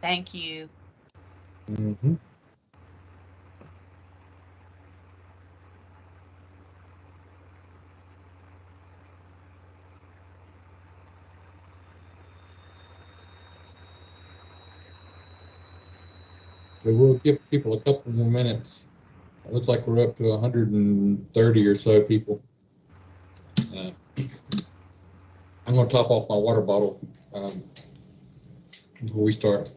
Thank you. Mm-hmm. So we'll give people a couple more minutes. It looks like we're up to 130 or so people. Uh, I'm going to top off my water bottle before we start.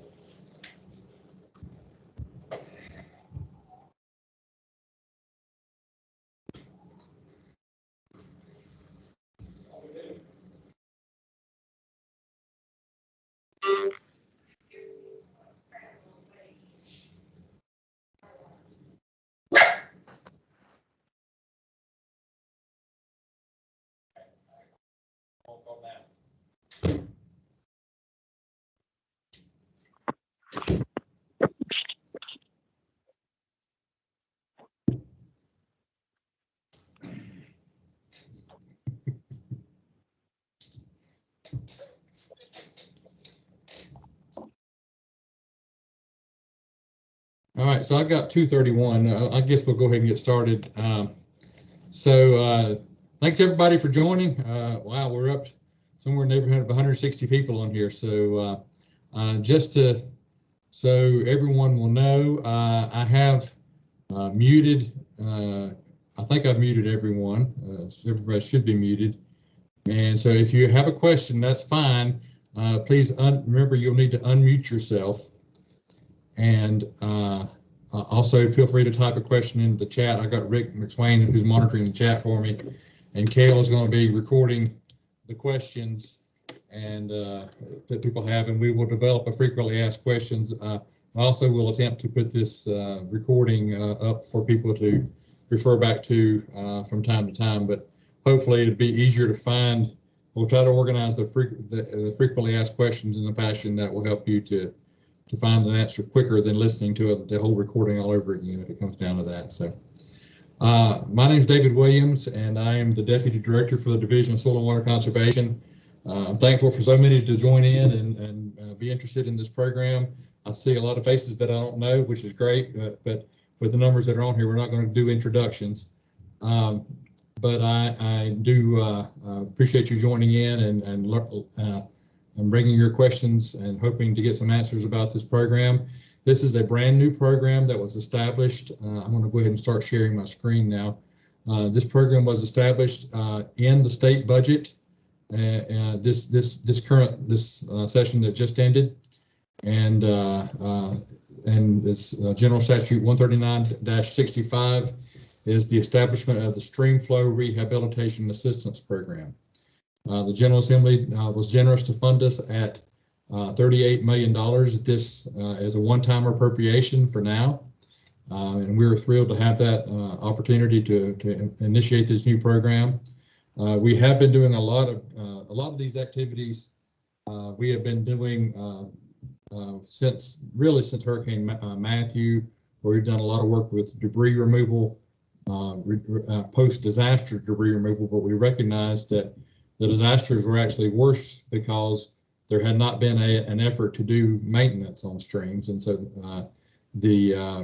All right, so I got 231. I guess we'll go ahead and get started. Thanks everybody for joining. Wow, we're up somewhere in the neighborhood of 160 people on here. So just to so everyone will know, I have muted. I think I've muted everyone. So everybody should be muted. And so if you have a question, that's fine. Please remember you'll need to unmute yourself. And also feel free to type a question into the chat. I got Rick McSwain who's monitoring the chat for me, and Kale is going to be recording the questions and that people have, and we will develop a frequently asked questions. Also, we'll attempt to put this recording up for people to refer back to from time to time, but hopefully it'll be easier to find. We'll try to organize the frequently asked questions in a fashion that will help you to find an answer quicker than listening to the whole recording all over again if it comes down to that. So my name is David Williams, and I am the Deputy Director for the Division of Soil and Water Conservation. I'm thankful for so many to join in and be interested in this program. I see a lot of faces that I don't know, which is great, but with the numbers that are on here, we're not going to do introductions. But I do appreciate you joining in and I'm bringing your questions and hoping to get some answers about this program. This is a brand new program that was established. I'm going to go ahead and start sharing my screen now. This program was established in the state budget. This session that just ended, and this General Statute 139-65 is the establishment of the Streamflow Rehabilitation Assistance Program. The General Assembly was generous to fund us at $38 million. This is a one-time appropriation for now, and we're thrilled to have that opportunity to initiate this new program. We have been doing a lot of these activities. We have been doing since Hurricane Matthew, where we've done a lot of work with debris removal, post-disaster debris removal, but we recognized that the disasters were actually worse because there had not been an effort to do maintenance on streams, and so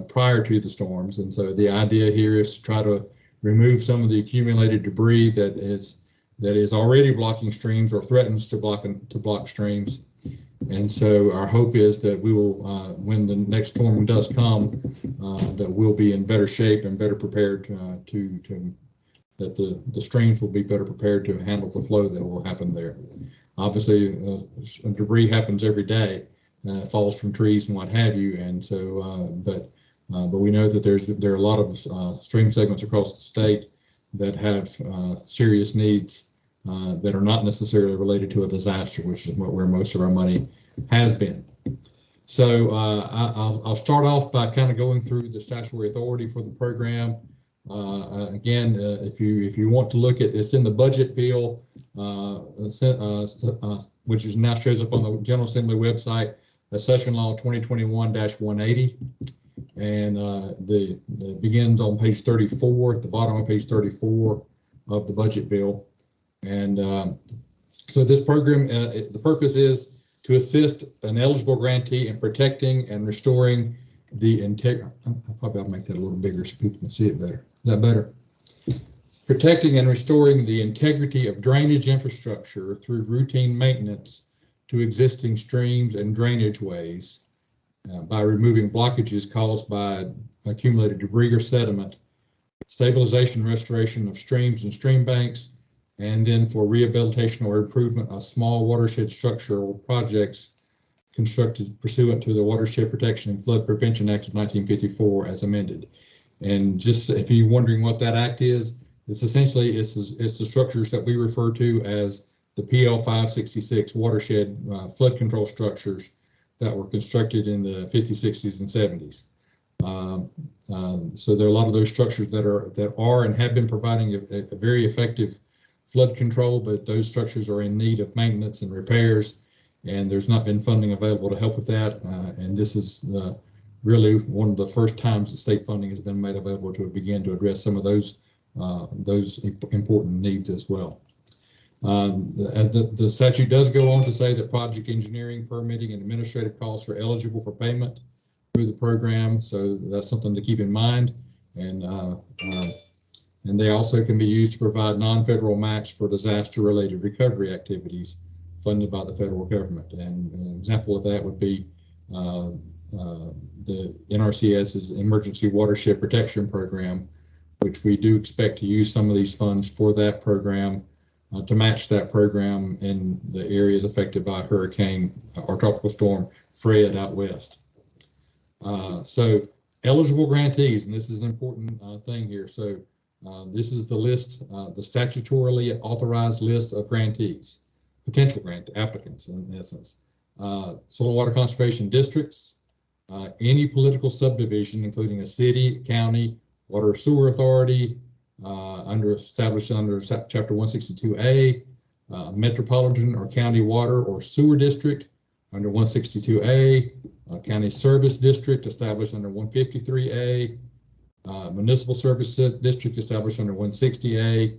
prior to the storms. And so the idea here is to try to remove some of the accumulated debris that is already blocking streams or threatens to block streams. And so our hope is that we will, when the next storm does come, that we'll be in better shape and better prepared that the streams will be better prepared to handle the flow that will happen there. Obviously, debris happens every day, falls from trees and what have you, and so but we know that there are a lot of stream segments across the state that have serious needs that are not necessarily related to a disaster, which is where most of our money has been. So I'll start off by kind of going through the statutory authority for the program. Again, if you want to look at it's in the budget bill, which is now shows up on the General Assembly website, the Session Law 2021-180, and the begins on page 34 at the bottom of page 34 of the budget bill. And so this program, the purpose is to assist an eligible grantee in protecting and restoring the integrity. Probably I'll make that a little bigger so people can see it better. Is that better? Protecting and restoring the integrity of drainage infrastructure through routine maintenance to existing streams and drainage ways by removing blockages caused by accumulated debris or sediment, stabilization and restoration of streams and stream banks, and then for rehabilitation or improvement of small watershed structural projects constructed pursuant to the Watershed Protection and Flood Prevention Act of 1954 as amended. And just if you're wondering what that act is, it's essentially it's the structures that we refer to as the PL 566 watershed flood control structures that were constructed in the 50s, 60s, and 70s. So there are a lot of those structures that are and have been providing a very effective flood control, but those structures are in need of maintenance and repairs, and there's not been funding available to help with that. And this is really one of the first times that state funding has been made available to begin to address some of those important needs as well. The statute does go on to say that project engineering, permitting, and administrative costs are eligible for payment through the program, so that's something to keep in mind. And they also can be used to provide non-federal match for disaster-related recovery activities funded by the federal government. And an example of that would be the NRCS's Emergency Watershed Protection Program, which we do expect to use some of these funds for that program to match that program in the areas affected by Hurricane or Tropical Storm Fred out west. So eligible grantees, and this is an important thing here. So this is the list, the statutorily authorized list of grantees, potential grant applicants in essence. Soil and water conservation districts, any political subdivision, including a city, county, water or sewer authority, established under Chapter 162A, metropolitan or county water or sewer district under 162A, county service district established under 153A, municipal service district established under 160A,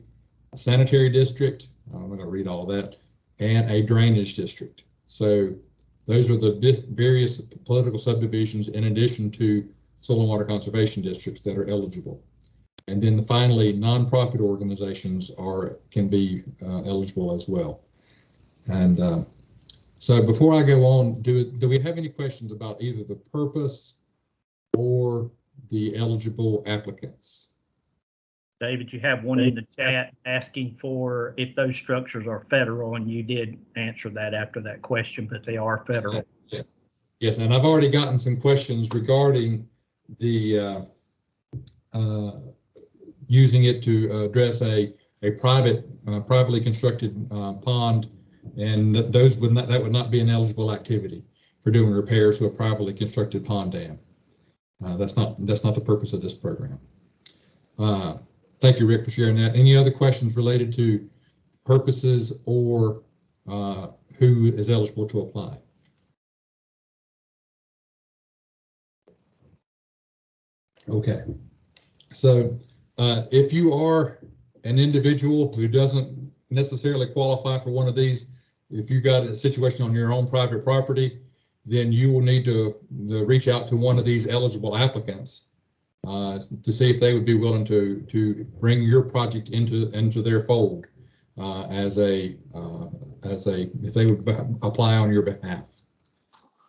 sanitary district, I'm not going to read all of that, and a drainage district. So those are the various political subdivisions in addition to soil and water conservation districts that are eligible. And then finally, nonprofit organizations can be eligible as well. And so before I go on, do we have any questions about either the purpose or the eligible applicants? David, you have one in the chat asking for if those structures are federal, and you did answer that after that question, but they are federal. Yes, yes, and I've already gotten some questions regarding the using it to address a privately constructed pond, and that would not be an eligible activity for doing repairs to a privately constructed pond dam. That's not the purpose of this program. Thank you, Rick, for sharing that. Any other questions related to purposes or who is eligible to apply? Okay, so if you are an individual who doesn't necessarily qualify for one of these, if you got a situation on your own private property, then you will need to reach out to one of these eligible applicants to see if they would be willing to bring your project into their fold if they would apply on your behalf.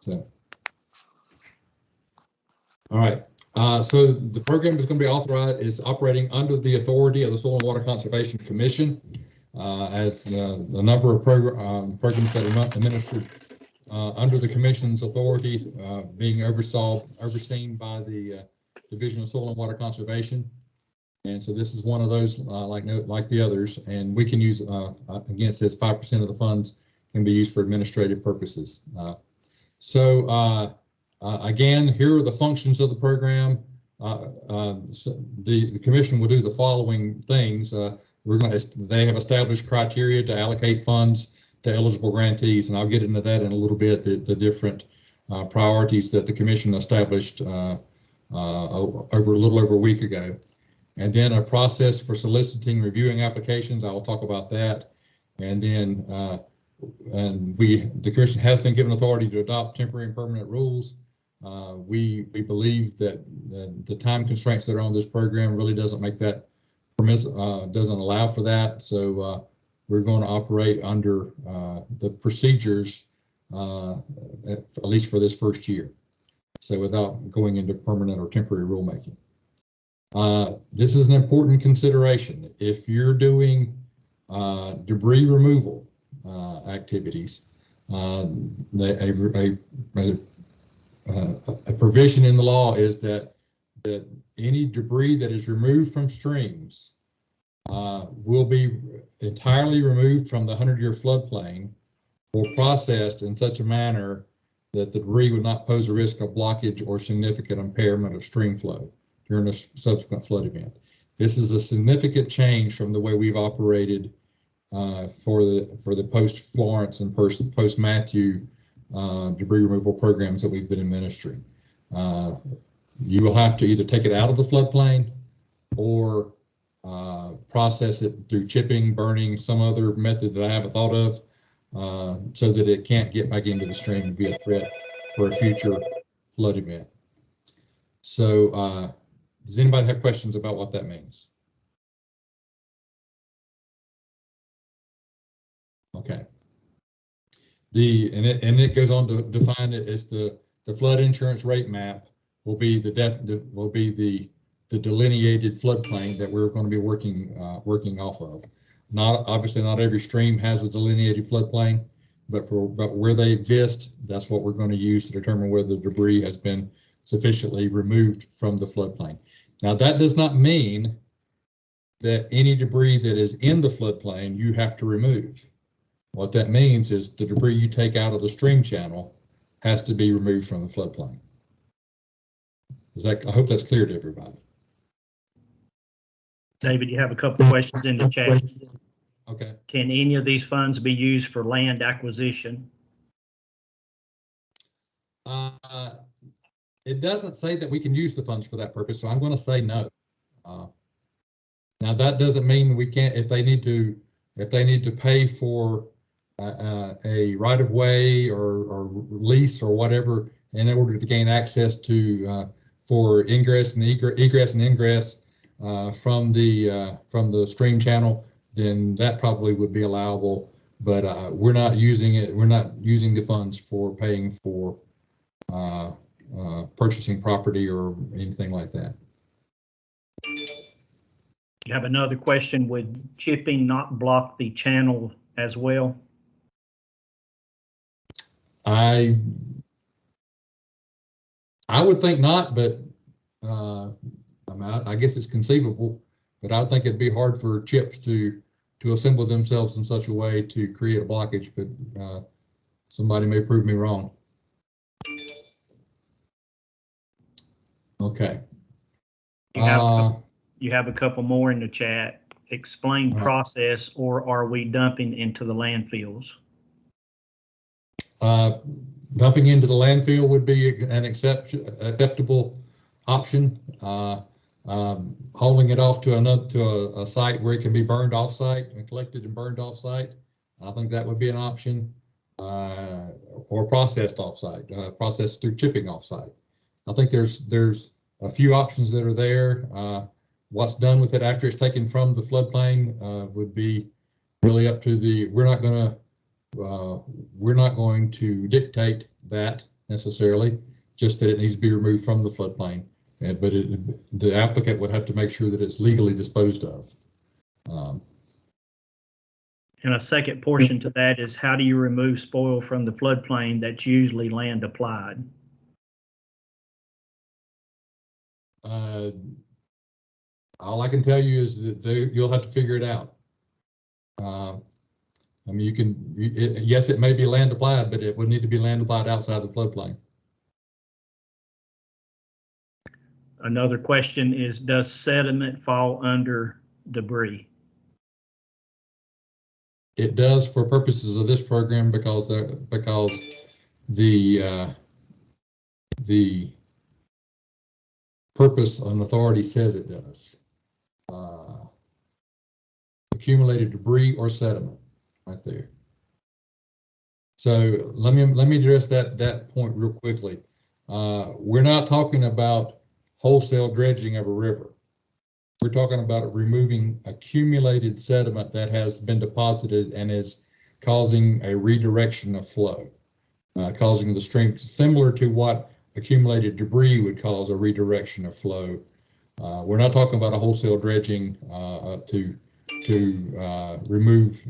So, all right. So the program is going to be is operating under the authority of the Soil and Water Conservation Commission, as the number of programs that are administered under the Commission's authority being overseen by the Division of Soil and Water Conservation. And so this is one of those like the others, and we can use, again, it says 5% of the funds can be used for administrative purposes. Again, here are the functions of the program. So the Commission will do the following things. They have established criteria to allocate funds to eligible grantees, and I'll get into that in a little bit, the different priorities that the Commission established a little over a week ago. And then a process for soliciting, reviewing applications. I will talk about that. And then the commission has been given authority to adopt temporary and permanent rules. We believe that the time constraints that are on this program really doesn't make that doesn't allow for that. So we're going to operate under the procedures, at least for this first year. So without going into permanent or temporary rulemaking. This is an important consideration. If you're doing debris removal activities, a provision in the law is that any debris that is removed from streams will be entirely removed from the 100-year floodplain or processed in such a manner that the debris would not pose a risk of blockage or significant impairment of stream flow during a subsequent flood event. This is a significant change from the way we've operated for the post-Florence and post-Matthew debris removal programs that we've been administering. You will have to either take it out of the floodplain or process it through chipping, burning, some other method that I haven't thought of, so that it can't get back into the stream and be a threat for a future flood event. So does anybody have questions about what that means? Okay. And it goes on to define it as the flood insurance rate map will be the delineated floodplain that we're going to be working off of. Obviously not every stream has a delineated floodplain, but where they exist, that's what we're going to use to determine whether the debris has been sufficiently removed from the floodplain. Now that does not mean that any debris that is in the floodplain you have to remove. What that means is the debris you take out of the stream channel has to be removed from the floodplain. I hope that's clear to everybody. David, you have a couple of questions in the chat. Okay. Can any of these funds be used for land acquisition? It doesn't say that we can use the funds for that purpose, so I'm going to say no. Now that doesn't mean we can't. If they need to pay for a right of way or lease or whatever in order to gain access to for ingress and ingress from the stream channel, then that probably would be allowable. But we're not using it. We're not using the funds for paying for purchasing property or anything like that. You have another question. Would chipping not block the channel as well? I would think not, but I guess it's conceivable. But I think it'd be hard for chips to assemble themselves in such a way to create a blockage. But somebody may prove me wrong. Okay. You have a couple more in the chat. Explain process, or are we dumping into the landfills? Dumping into the landfill would be an acceptable option. Hauling it off to a site where it can be burned off site and collected and burned off site, I think that would be an option. Or processed off site, processed through chipping off site. I think there's a few options that are there. What's done with it after it's taken from the floodplain would be really up to we're not going to dictate that necessarily, just that it needs to be removed from the floodplain. But the applicant would have to make sure that it's legally disposed of. And a second portion to that is, how do you remove spoil from the floodplain that's usually land applied? All I can tell you is that you'll have to figure it out. I mean, yes, it may be land applied, but it would need to be land applied outside the floodplain. Another question is, does sediment fall under debris? It does for purposes of this program because the purpose and authority says it does. Accumulated debris or sediment, right there. So let me address that point real quickly. We're not talking about wholesale dredging of a river. We're talking about removing accumulated sediment that has been deposited and is causing a redirection of flow, causing the stream, similar to what accumulated debris would cause a redirection of flow. We're not talking about a wholesale dredging to remove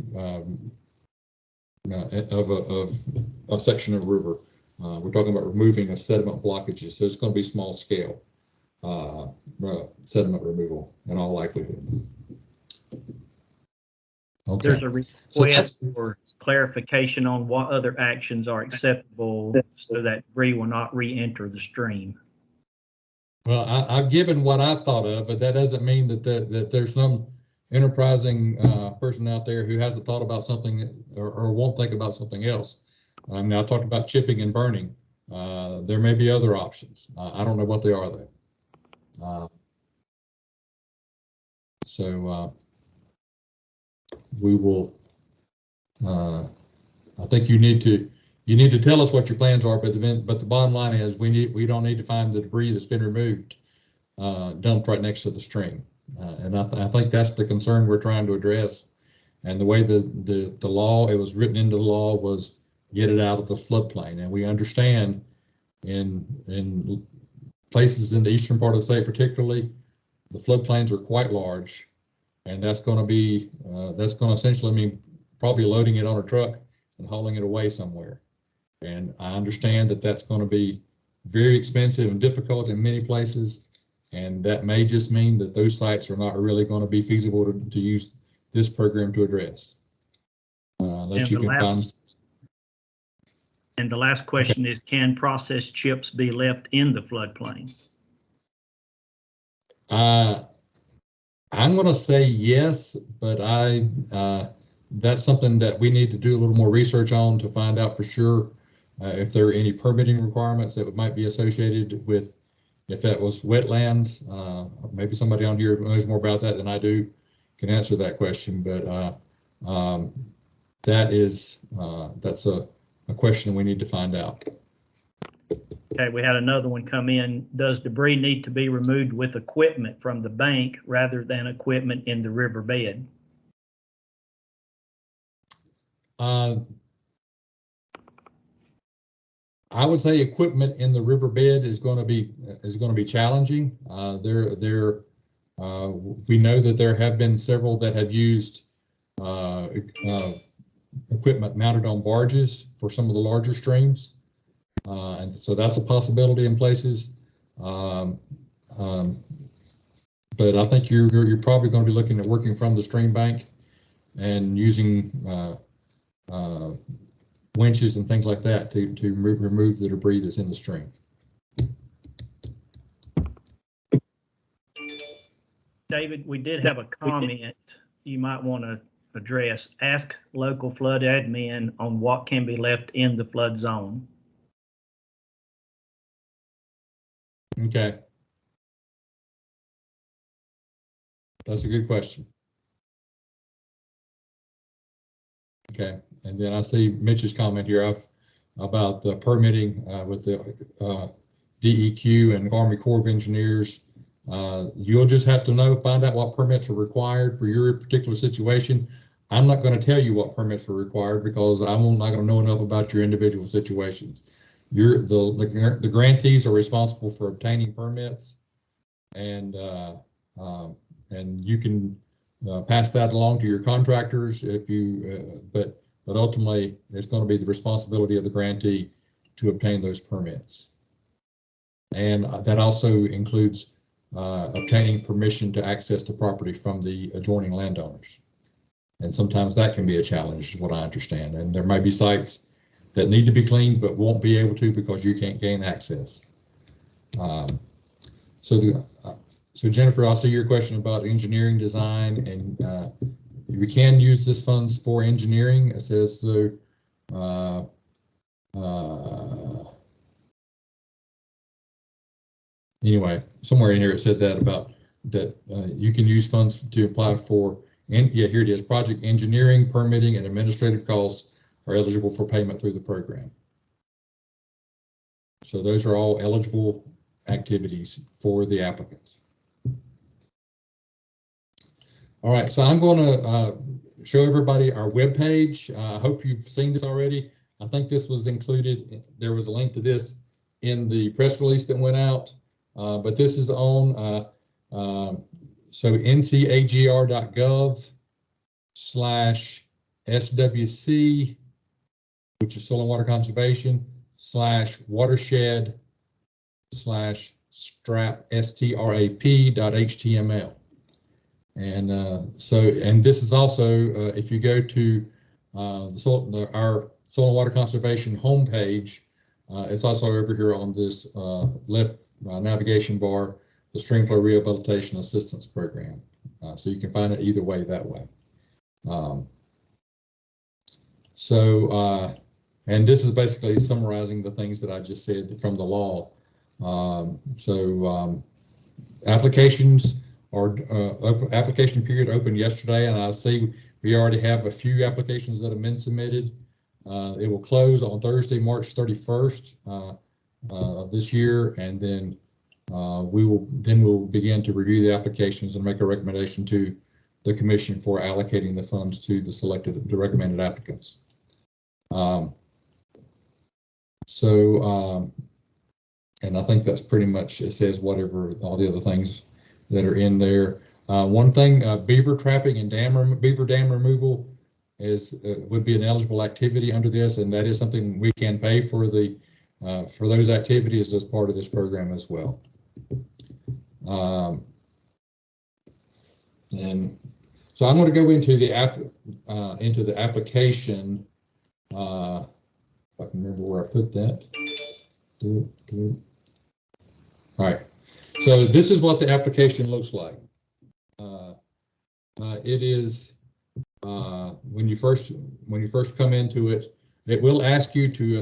of a section of river. We're talking about removing of sediment blockages, so it's going to be small scale sediment removal in all likelihood. Okay. There's a request for clarification on what other actions are acceptable so that debris will not re-enter the stream. Well, I've given what I thought of, but that doesn't mean that there's some enterprising person out there who hasn't thought about something or won't think about something else. Now I talked about chipping and burning. There may be other options. I don't know what they are though. We will. I think you need to tell us what your plans are, but the bottom line is we don't need to find the debris that's been removed dumped right next to the stream, and I think that's the concern we're trying to address. And the way the law, it was written into the law, was get it out of the floodplain, and we understand in places in the eastern part of the state particularly, the floodplains are quite large, and that's going to essentially mean probably loading it on a truck and hauling it away somewhere. And I understand that that's going to be very expensive and difficult in many places, and that may just mean that those sites are not really going to be feasible to use this program to address. Unless you can find. And the last question is, can processed chips be left in the floodplain? I'm going to say yes, but that's something that we need to do a little more research on to find out for sure if there are any permitting requirements that might be associated with, if that was wetlands. Maybe somebody on here knows more about that than I do can answer that question, but that's a question we need to find out. Okay, we had another one come in. Does debris need to be removed with equipment from the bank rather than equipment in the riverbed? I would say equipment in the riverbed is going to be challenging. We know that there have been several that have used equipment mounted on barges for some of the larger streams, and so that's a possibility in places. But I think you're probably going to be looking at working from the stream bank and using winches and things like that to remove the debris that's in the stream. David, we did have a comment you might want to address. Ask local flood admin on what can be left in the flood zone. Okay. That's a good question. Okay, and then I see Mitch's comment here about the permitting with the DEQ and Army Corps of Engineers. You'll just have to find out what permits are required for your particular situation. I'm not going to tell you what permits are required because I'm not going to know enough about your individual situations. The grantees are responsible for obtaining permits, and you can pass that along to your contractors if you. But ultimately, it's going to be the responsibility of the grantee to obtain those permits, and that also includes obtaining permission to access the property from the adjoining landowners. And sometimes that can be a challenge, is what I understand. And there may be sites that need to be cleaned but won't be able to because you can't gain access. So Jennifer, I'll see your question about engineering design, and we can use this funds for engineering. It says so. Anyway, somewhere in here it said that about that you can use funds to apply for, and yeah, here it is, project engineering, permitting, and administrative costs are eligible for payment through the program. So those are all eligible activities for the applicants. All right, so I'm going to show everybody our webpage. I hope you've seen this already. I think this was included. There was a link to this in the press release that went out, but this is on so ncagr.gov/SWC, which is Soil and Water Conservation, /watershed/strap.html. And and this is also, if you go to our Soil and Water Conservation homepage, it's also over here on this left navigation bar, the Streamflow Rehabilitation Assistance Program. So you can find it either way that way. And this is basically summarizing the things that I just said from the law. Applications or application period opened yesterday, and I see we already have a few applications that have been submitted. It will close on Thursday, March 31st of this year, and then we'll begin to review the applications and make a recommendation to the commission for allocating the funds to the recommended applicants. And I think that's pretty much, it says whatever all the other things that are in there. One thing, beaver trapping and beaver dam removal would be an eligible activity under this, and that is something we can pay for those activities as part of this program as well. And so I'm going to go into the application. If I can remember where I put that. All right. So this is what the application looks like. It is when you first come into it, it will ask you to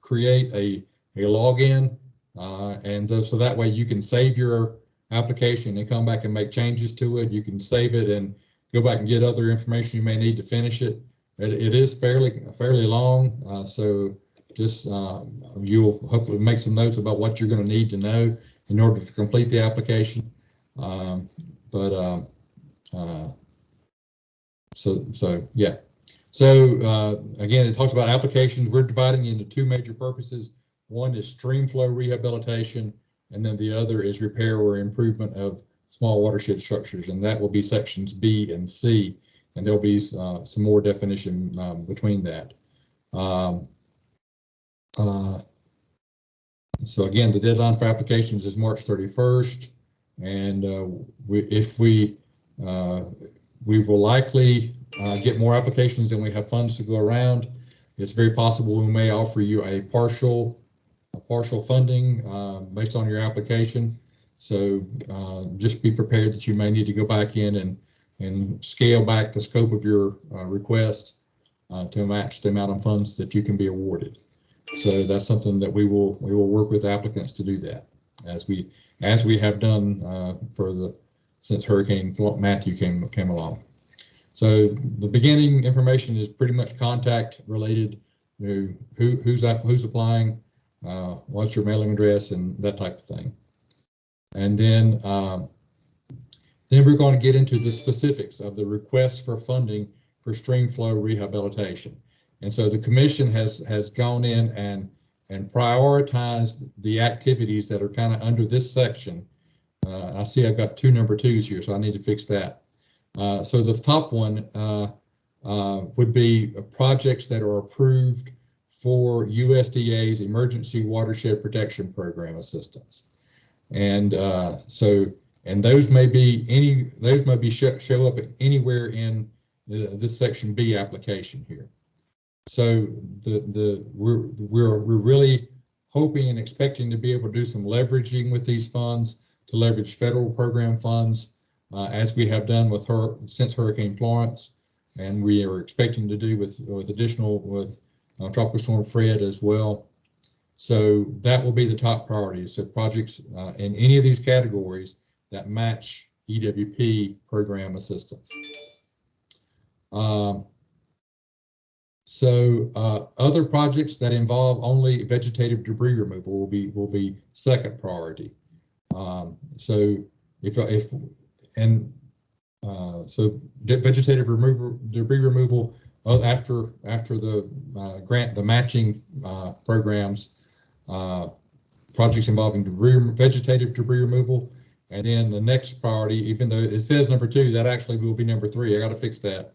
create a login, and so that way you can save your application and come back and make changes to it. You can save it and go back and get other information you may need to finish it. It is fairly long, so just you'll hopefully make some notes about what you're going to need to know in order to complete the application. Yeah. So again, it talks about applications. We're dividing into two major purposes. One is streamflow rehabilitation, and then the other is repair or improvement of small watershed structures, and that will be sections B and C, and there'll be some more definition between that. So again, the deadline for applications is March 31st, and we will likely get more applications than we have funds to go around. It's very possible we may offer you a partial funding based on your application. So just be prepared that you may need to go back in and scale back the scope of your request to match the amount of funds that you can be awarded. So that's something that we will work with applicants to do that, as we have done since Hurricane Matthew came along. So the beginning information is pretty much contact related, who's applying, what's your mailing address, and that type of thing. And then we're going to get into the specifics of the requests for funding for streamflow rehabilitation. And so the commission has gone in and prioritized the activities that are kind of under this section. I see I've got two number 2s here, so I need to fix that. So the top one would be projects that are approved for USDA's Emergency Watershed Protection Program assistance, and those may show up anywhere in this section B application here. So we're really hoping and expecting to be able to do some leveraging with these funds, to leverage federal program funds, as we have done since Hurricane Florence, and we are expecting to do with Tropical Storm Fred as well. So that will be the top priority. So projects in any of these categories that match EWP program assistance. Other projects that involve only vegetative debris removal will be second priority. So vegetative debris removal after the matching programs, projects involving vegetative debris removal, and then the next priority, even though it says number 2, that actually will be number 3. I got to fix that.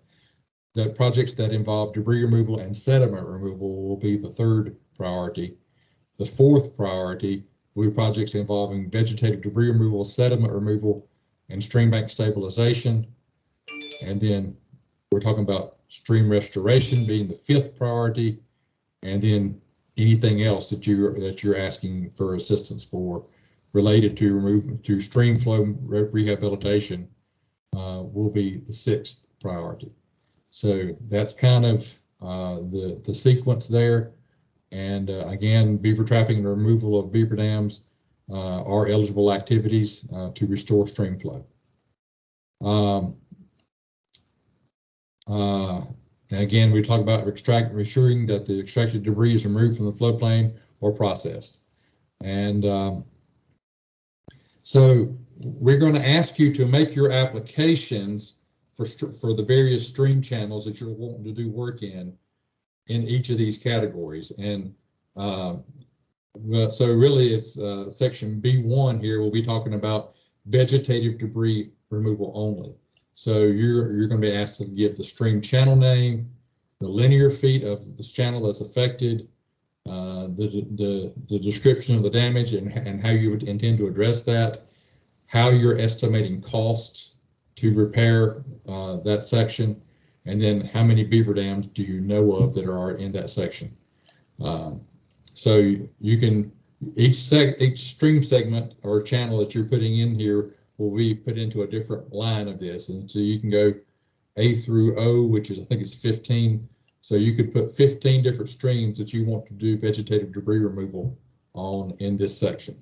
The projects that involve debris removal and sediment removal will be the third priority. The fourth priority will be projects involving vegetative debris removal, sediment removal, and stream bank stabilization. And then we're talking about stream restoration being the fifth priority, and then anything else that you're asking for assistance for related to stream flow rehabilitation will be the sixth priority. So that's kind of the sequence there. And again, beaver trapping and removal of beaver dams are eligible activities to restore stream flow. Again, we talk about ensuring that the extracted debris is removed from the floodplain or processed. And so we're going to ask you to make your applications for the various stream channels that you're wanting to do work in each of these categories. And so really it's section B1 here, we'll be talking about vegetative debris removal only. So you're going to be asked to give the stream channel name, the linear feet of this channel that's affected, the description of the damage and how you would intend to address that, how you're estimating costs to repair that section, and then how many beaver dams do you know of that are in that section. So you can, each stream segment or channel that you're putting in here will be put into a different line of this. And so you can go A through O, which is, I think it's 15. So you could put 15 different streams that you want to do vegetative debris removal on in this section.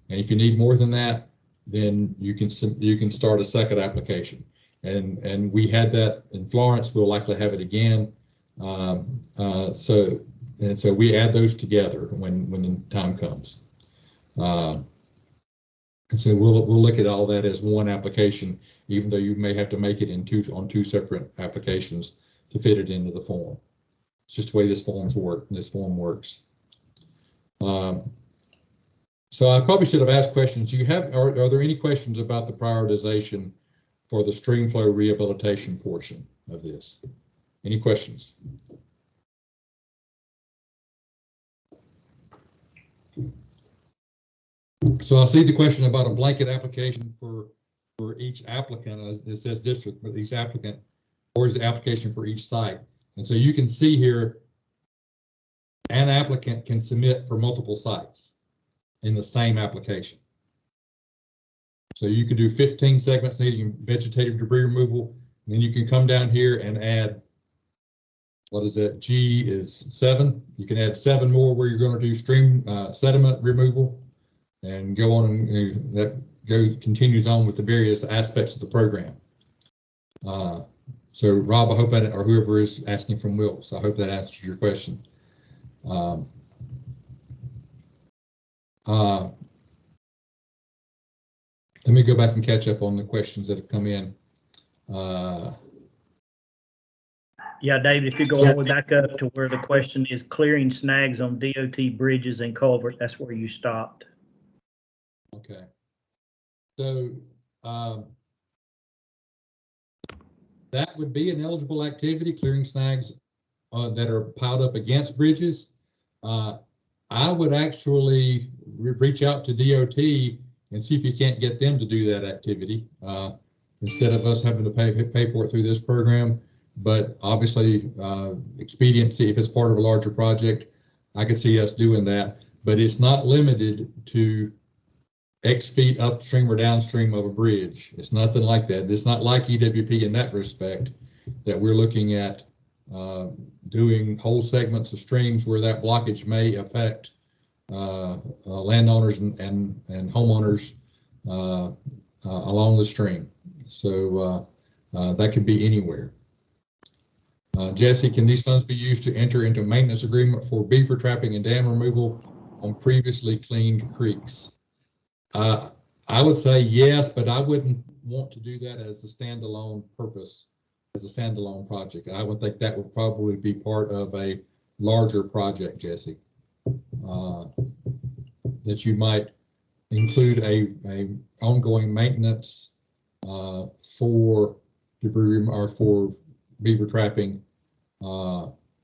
And if you need more than that, then you can start a second application. And we had that in Florence. We'll likely have it again. So we add those together when the time comes. And so we'll look at all that as one application, even though you may have to make it on two separate applications to fit it into the form. It's just the way this form works. So I probably should have asked questions. Are there any questions about the prioritization for the stream flow rehabilitation portion of this? Any questions? So I see the question about a blanket application for each applicant, as it says district, but each applicant, or is the application for each site? And so you can see here, an applicant can submit for multiple sites in the same application. So you could do 15 segments needing vegetative debris removal, and then you can come down here and add, what is that? G is 7. You can add 7 more where you're going to do stream sediment removal, and go on, and that continues on with the various aspects of the program. So Rob, I hope that, or whoever is asking from Wilkes, I hope that answers your question. Let me go back and catch up on the questions that have come in. Yeah, David, if you go all the way back up to where the question is clearing snags on DOT bridges and culverts, that's where you stopped. Okay. So that would be an eligible activity, clearing snags that are piled up against bridges. I would actually reach out to DOT and see if you can't get them to do that activity instead of us having to pay for it through this program. But obviously, expediency, if it's part of a larger project, I could see us doing that. But it's not limited to X feet upstream or downstream of a bridge. It's nothing like that. It's not like EWP in that respect, that we're looking at doing whole segments of streams where that blockage may affect landowners and homeowners along the stream. So that could be anywhere. Jesse, can these funds be used to enter into a maintenance agreement for beaver trapping and dam removal on previously cleaned creeks? I would say yes, but I wouldn't want to do that as a standalone purpose, as a standalone project. I would think that would probably be part of a larger project, Jesse, that you might include a ongoing maintenance for debris or for beaver trapping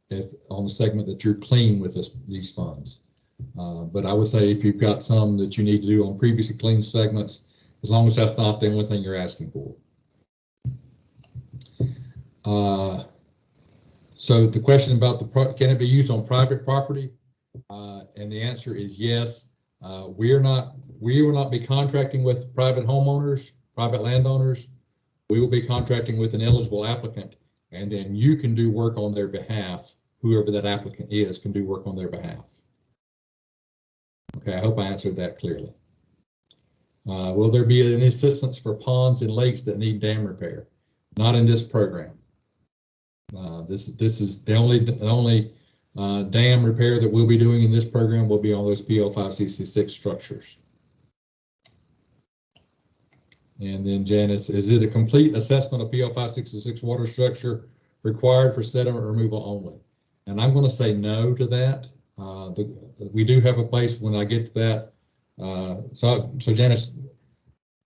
if on the segment that you're clean with these funds. But I would say if you've got some that you need to do on previously cleaned segments, as long as that's not the only thing you're asking for. So the question about can it be used on private property? And the answer is yes. We will not be contracting with private homeowners, private landowners. We will be contracting with an eligible applicant, and then you can do work on their behalf. Whoever that applicant is can do work on their behalf. Okay, I hope I answered that clearly. Will there be any assistance for ponds and lakes that need dam repair? Not in this program. This is the only dam repair that we'll be doing in this program will be on those PL566 structures. And then Janice, is it a complete assessment of PL566 water structure required for sediment removal only? And I'm going to say no to that. We do have a place when I get to that. So Janice,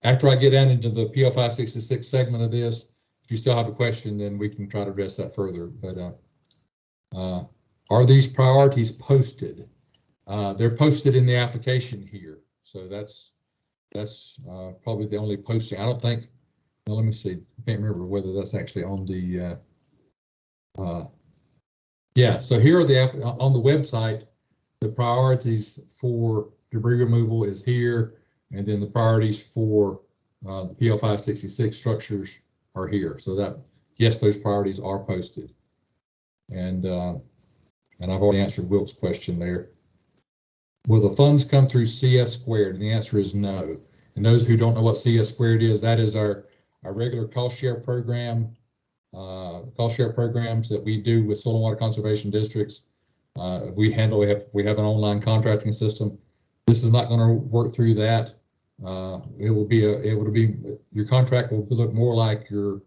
after I get down into the PL566 segment of this, if you still have a question, then we can try to address that further. But are these priorities posted? They're posted in the application here. So that's probably the only posting. I don't think, well, let me see. I can't remember whether that's actually on the, yeah, so here are on the website, the priorities for debris removal is here, and then the priorities for the PL566 structures are here. So that, yes, those priorities are posted. And I've already answered Wilt's question there. Will the funds come through CS squared? And the answer is no. And those who don't know what CS squared is, that is our regular cost share program, cost share programs that we do with soil and water conservation districts. We have an online contracting system. This is not going to work through that. Your contract will look more like your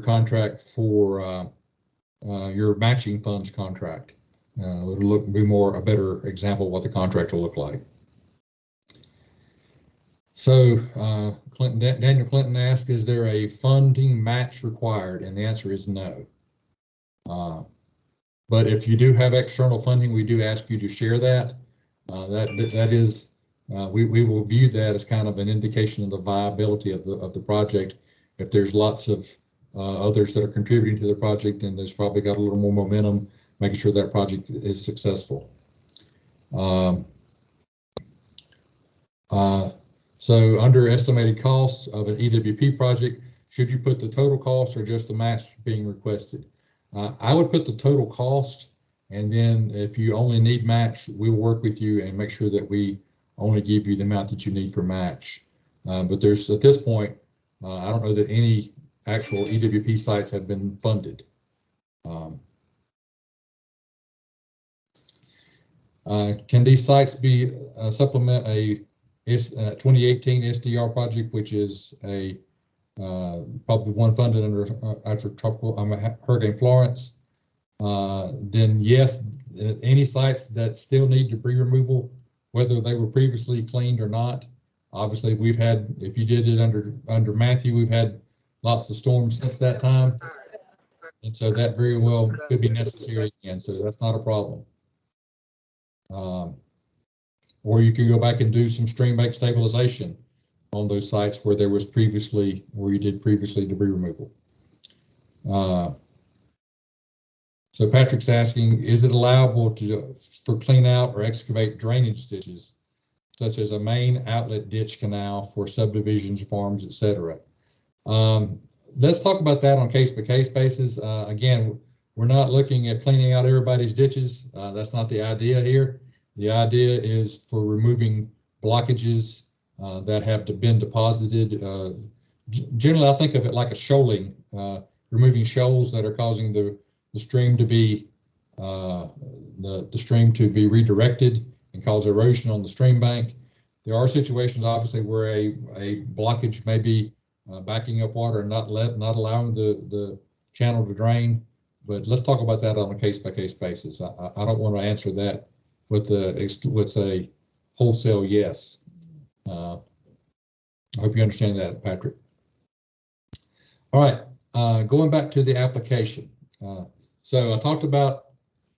contract for your matching funds contract. It'll be a better example of what the contract will look like. So Daniel Clinton asked, is there a funding match required? And the answer is no. But if you do have external funding, we do ask you to share that. We will view that as kind of an indication of the viability of the project. If there's lots of others that are contributing to the project, then there's probably got a little more momentum, making sure that project is successful. So under estimated costs of an EWP project, should you put the total cost or just the match being requested? I would put the total cost, and then if you only need match, we'll work with you and make sure that we only give you the amount that you need for match. But there's, at this point, I don't know that any actual EWP sites have been funded. Can these sites be supplement a 2018 SDR project, which is a probably one funded under after Hurricane Florence? Then yes, any sites that still need debris removal, whether they were previously cleaned or not. Obviously, we've had, if you did it under Matthew, we've had lots of storms since that time, and so that very well could be necessary again. So that's not a problem. Or you can go back and do some stream bank stabilization on those sites where you did previously debris removal. So Patrick's asking, is it allowable for clean out or excavate drainage ditches, such as a main outlet ditch canal for subdivisions, farms, etc.? Let's talk about that on case-by-case basis. Again, we're not looking at cleaning out everybody's ditches. That's not the idea here. The idea is for removing blockages that have been deposited. Generally, I think of it like a shoaling, removing shoals that are causing the the stream to be redirected and cause erosion on the stream bank. There are situations, obviously, where a blockage may be backing up water and not allowing the channel to drain. But let's talk about that on a case-by-case basis. I don't want to answer that with a wholesale yes. I hope you understand that, Patrick. All right, going back to the application. So I talked about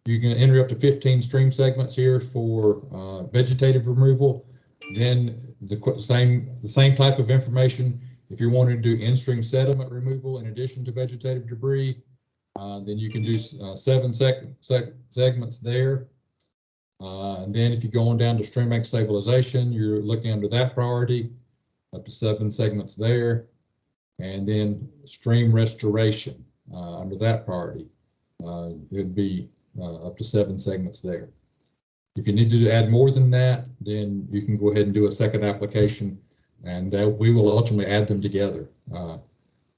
you can enter up to 15 stream segments here for vegetative removal. Then the same type of information. If you're wanting to do in-stream sediment removal in addition to vegetative debris, then you can do 7 segments there. And then if you go on down to stream bank stabilization, you're looking under that priority, up to 7 segments there. And then stream restoration under that priority, it'd be up to 7 segments there. If you need to add more than that, then you can go ahead and do a second application, and we will ultimately add them together.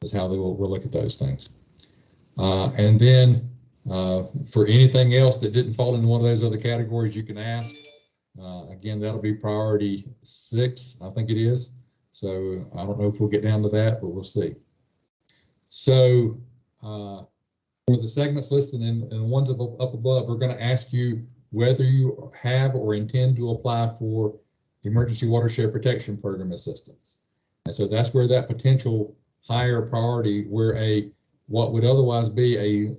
Is how we'll look at those things. And then for anything else that didn't fall into one of those other categories, you can ask. Again, that'll be priority 6, I think it is. So I don't know if we'll get down to that, but we'll see. So for the segments listed and the ones up above, we're going to ask you whether you have or intend to apply for Emergency Watershed Protection Program assistance. And so that's where that potential higher priority, where what would otherwise be a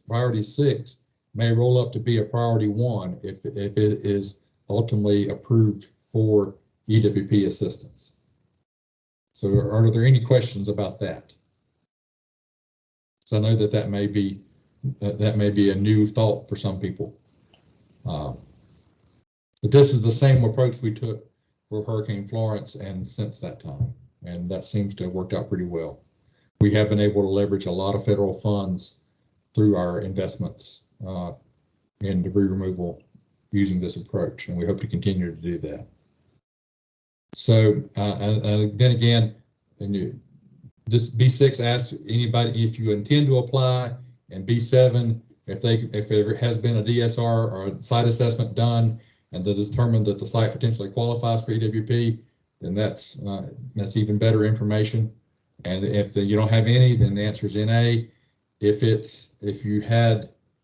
priority 6 may roll up to be a priority 1 if it is ultimately approved for EWP assistance. So are there any questions about that? So I know that may be a new thought for some people. But this is the same approach we took for Hurricane Florence and since that time, and that seems to have worked out pretty well. We have been able to leverage a lot of federal funds through our investments in debris removal using this approach, and we hope to continue to do that. So, and then again, this B6 asks anybody if you intend to apply, and B7 if there has been a DSR or a site assessment done and they determine that the site potentially qualifies for EWP, then that's even better information. And if you don't have any, then the answer is NA. If you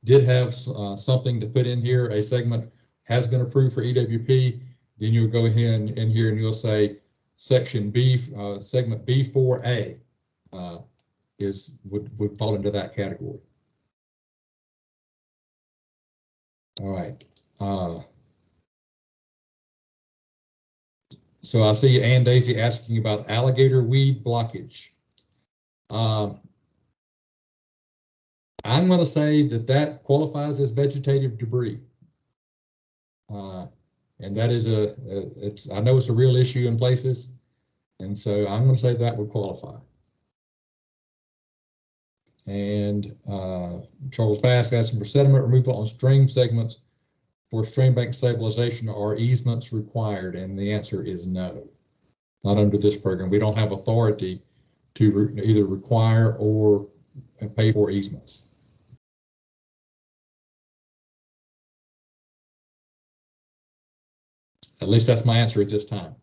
did have something to put in here, a segment has been approved for EWP, then you'll go ahead in here and you'll say section B, segment B4A would fall into that category. All right. So I see Ann Daisy asking about alligator weed blockage. I'm going to say that qualifies as vegetative debris. And that is I know it's a real issue in places, and so I'm going to say that would qualify. And Charles Bass asking for sediment removal on stream segments for stream bank stabilization, are easements required? And the answer is no, not under this program. We don't have authority to either require or pay for easements. At least that's my answer at this time.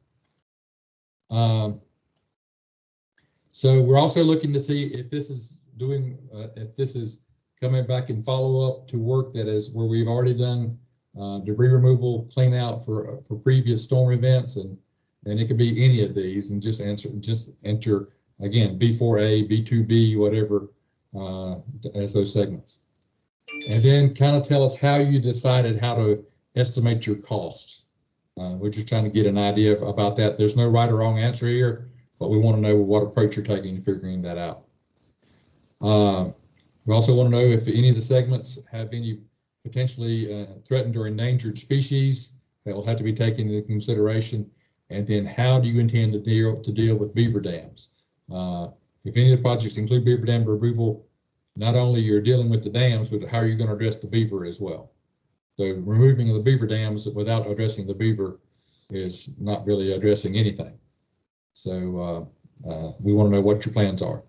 So we're also looking to see if this is coming back and follow up to work that is where we've already done debris removal, clean out for previous storm events, and it could be any of these, and just enter again B4A, B2B, whatever as those segments, and then kind of tell us how you decided how to estimate your costs. We're just trying to get an idea about that. There's no right or wrong answer here, but we want to know what approach you're taking in figuring that out. We also want to know if any of the segments have any potentially threatened or endangered species that will have to be taken into consideration, and then how do you intend to deal with beaver dams? If any of the projects include beaver dam removal, not only you're dealing with the dams, but how are you going to address the beaver as well? So removing the beaver dams without addressing the beaver is not really addressing anything. So we want to know what your plans are.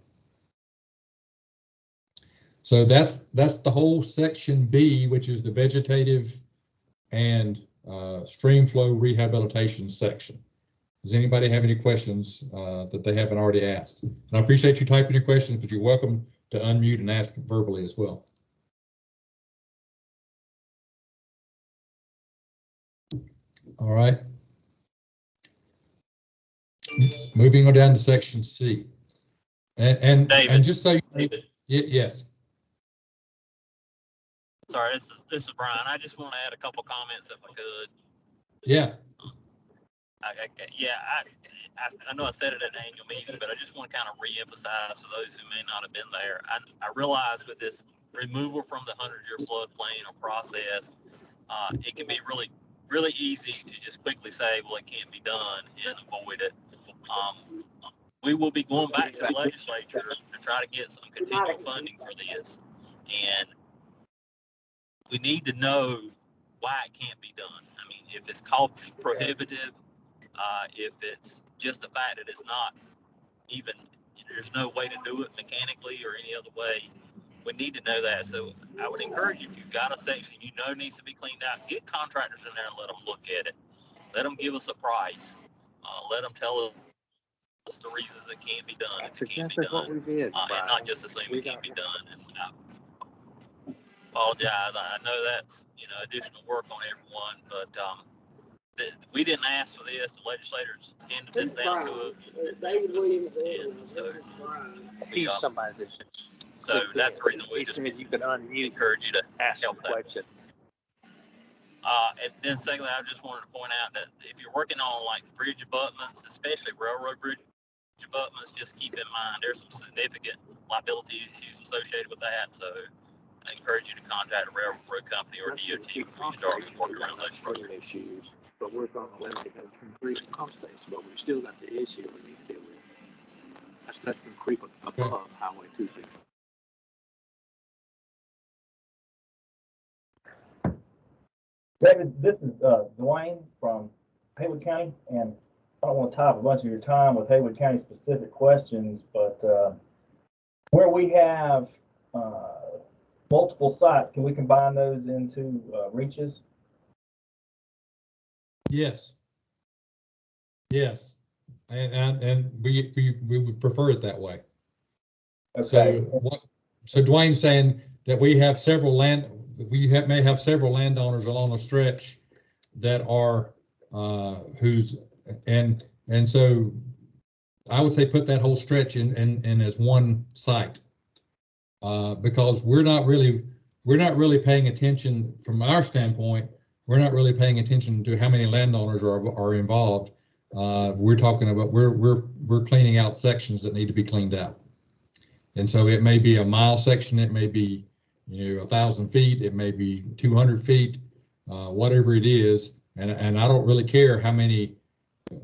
So that's the whole section B, which is the vegetative and stream flow rehabilitation section. Does anybody have any questions that they haven't already asked? And I appreciate you typing your questions, but you're welcome to unmute and ask verbally as well. All right. Moving on down to section C. And just so you, David. Yes. Sorry, this is Brian. I just want to add a couple comments if I could. Yeah. I know I said it at the annual meeting, but I just want to kind of re-emphasize for those who may not have been there. I realize with this removal from the 100-year floodplain or process, it can be really easy to just quickly say, well, it can't be done and avoid it. We will be going back to the legislature to try to get some continual funding for this. And we need to know why it can't be done. I mean, if it's cost prohibitive, if it's just the fact that it's not even, there's no way to do it mechanically or any other way, we need to know that. So I would encourage you, if you've got a section you know needs to be cleaned out, get contractors in there and let them look at it. Let them give us a price. Let them tell us the reasons it can't be done. That's if it can't exactly be done, what we did, and not just assume it can't be done. And I apologize. I know that's additional work on everyone, but we didn't ask for this. The legislators handed this down to us. David Williams, He's somebody that's just. So that's the reason we just you can unmute, encourage you to ask a help that. question. And then secondly, I just wanted to point out that if you're working on like bridge abutments, especially railroad bridge abutments, just keep in mind there's some significant liability issues associated with that. So I encourage you to contact a railroad company or DOT before you start working around those structures. issues, but we're going to eliminate those from creep and pump stations, but we've still got the issue we need to deal with. That's from creep above Highway 260. David, this is Dwayne from Haywood County, and I don't want to tie up a bunch of your time with Haywood County specific questions, but where we have multiple sites, can we combine those into reaches? Yes. Yes. And we would prefer it that way. Okay. So Dwayne's saying that we have several may have several landowners along a stretch that are and so I would say put that whole stretch in as one site, because we're not really paying attention from our standpoint. We're not really paying attention to how many landowners are involved. We're talking about we're cleaning out sections that need to be cleaned out, and so it may be a mile section, it may be 1,000 feet, it may be 200 feet, whatever it is, and I don't really care how many,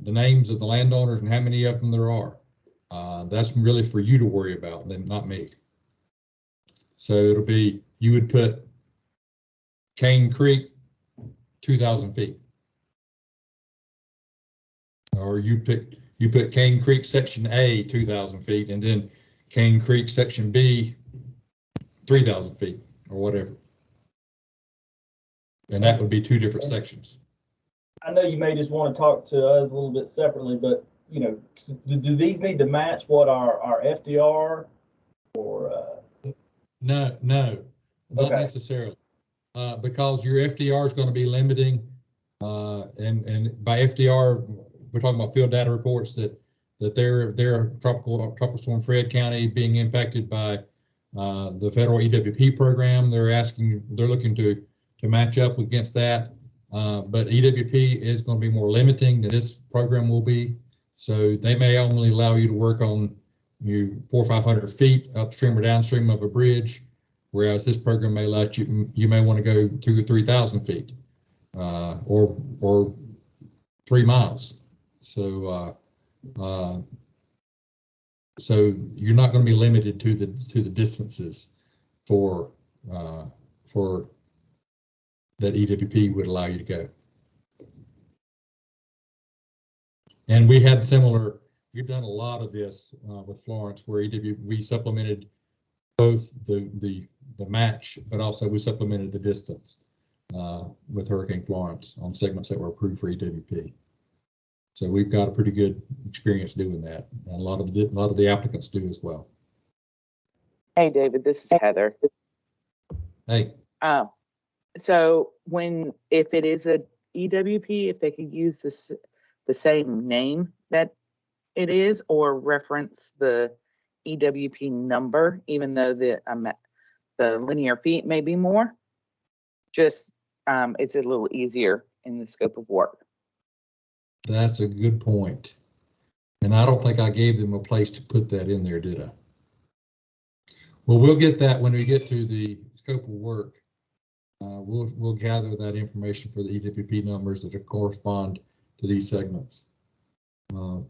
the names of the landowners and how many of them there are. That's really for you to worry about, then not me. So it'll be, you would put Cane Creek 2,000 feet, or you put Cane Creek section A 2,000 feet, and then Cane Creek section B 3,000 feet or whatever, and that would be two different sections. I know you may just want to talk to us a little bit separately, but do these need to match what our FDR or? No, not necessarily, because your FDR is going to be limiting, and by FDR we're talking about field data reports that they're tropical storm Fred County being impacted by the federal EWP program. They're looking to match up against that, but EWP is going to be more limiting than this program will be. So they may only allow you to work on 400 or 500 feet upstream or downstream of a bridge, whereas this program may let you may want to go 2,000 or 3,000 feet, or 3 miles. So you're not going to be limited to the distances for that EWP would allow you to go. And we had similar. We've done a lot of this with Florence, where we supplemented both the the match, but also we supplemented the distance with Hurricane Florence on segments that were approved for EWP. So we've got a pretty good experience doing that, and a lot of the applicants do as well. Hey, David, this is Heather. Hey. So if it is a EWP, if they could use the same name that it is, or reference the EWP number, even though the linear feet may be more, just it's a little easier in the scope of work. That's a good point. And I don't think I gave them a place to put that in there, did I? Well, we'll get that when we get to the scope of work. We'll gather that information for the EWP numbers that correspond to these segments. We're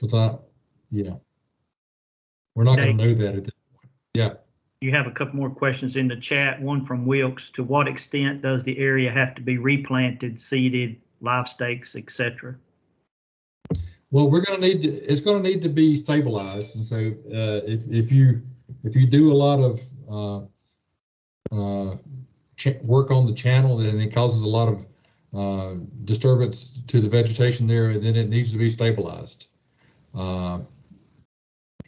not going to know that at this point. Yeah. You have a couple more questions in the chat. One from Wilkes. To what extent does the area have to be replanted, seeded, live stakes, etc.? Well, we're going to need it's going to need to be stabilized, and so if you do a lot of work on the channel, then it causes a lot of disturbance to the vegetation there, and then it needs to be stabilized. I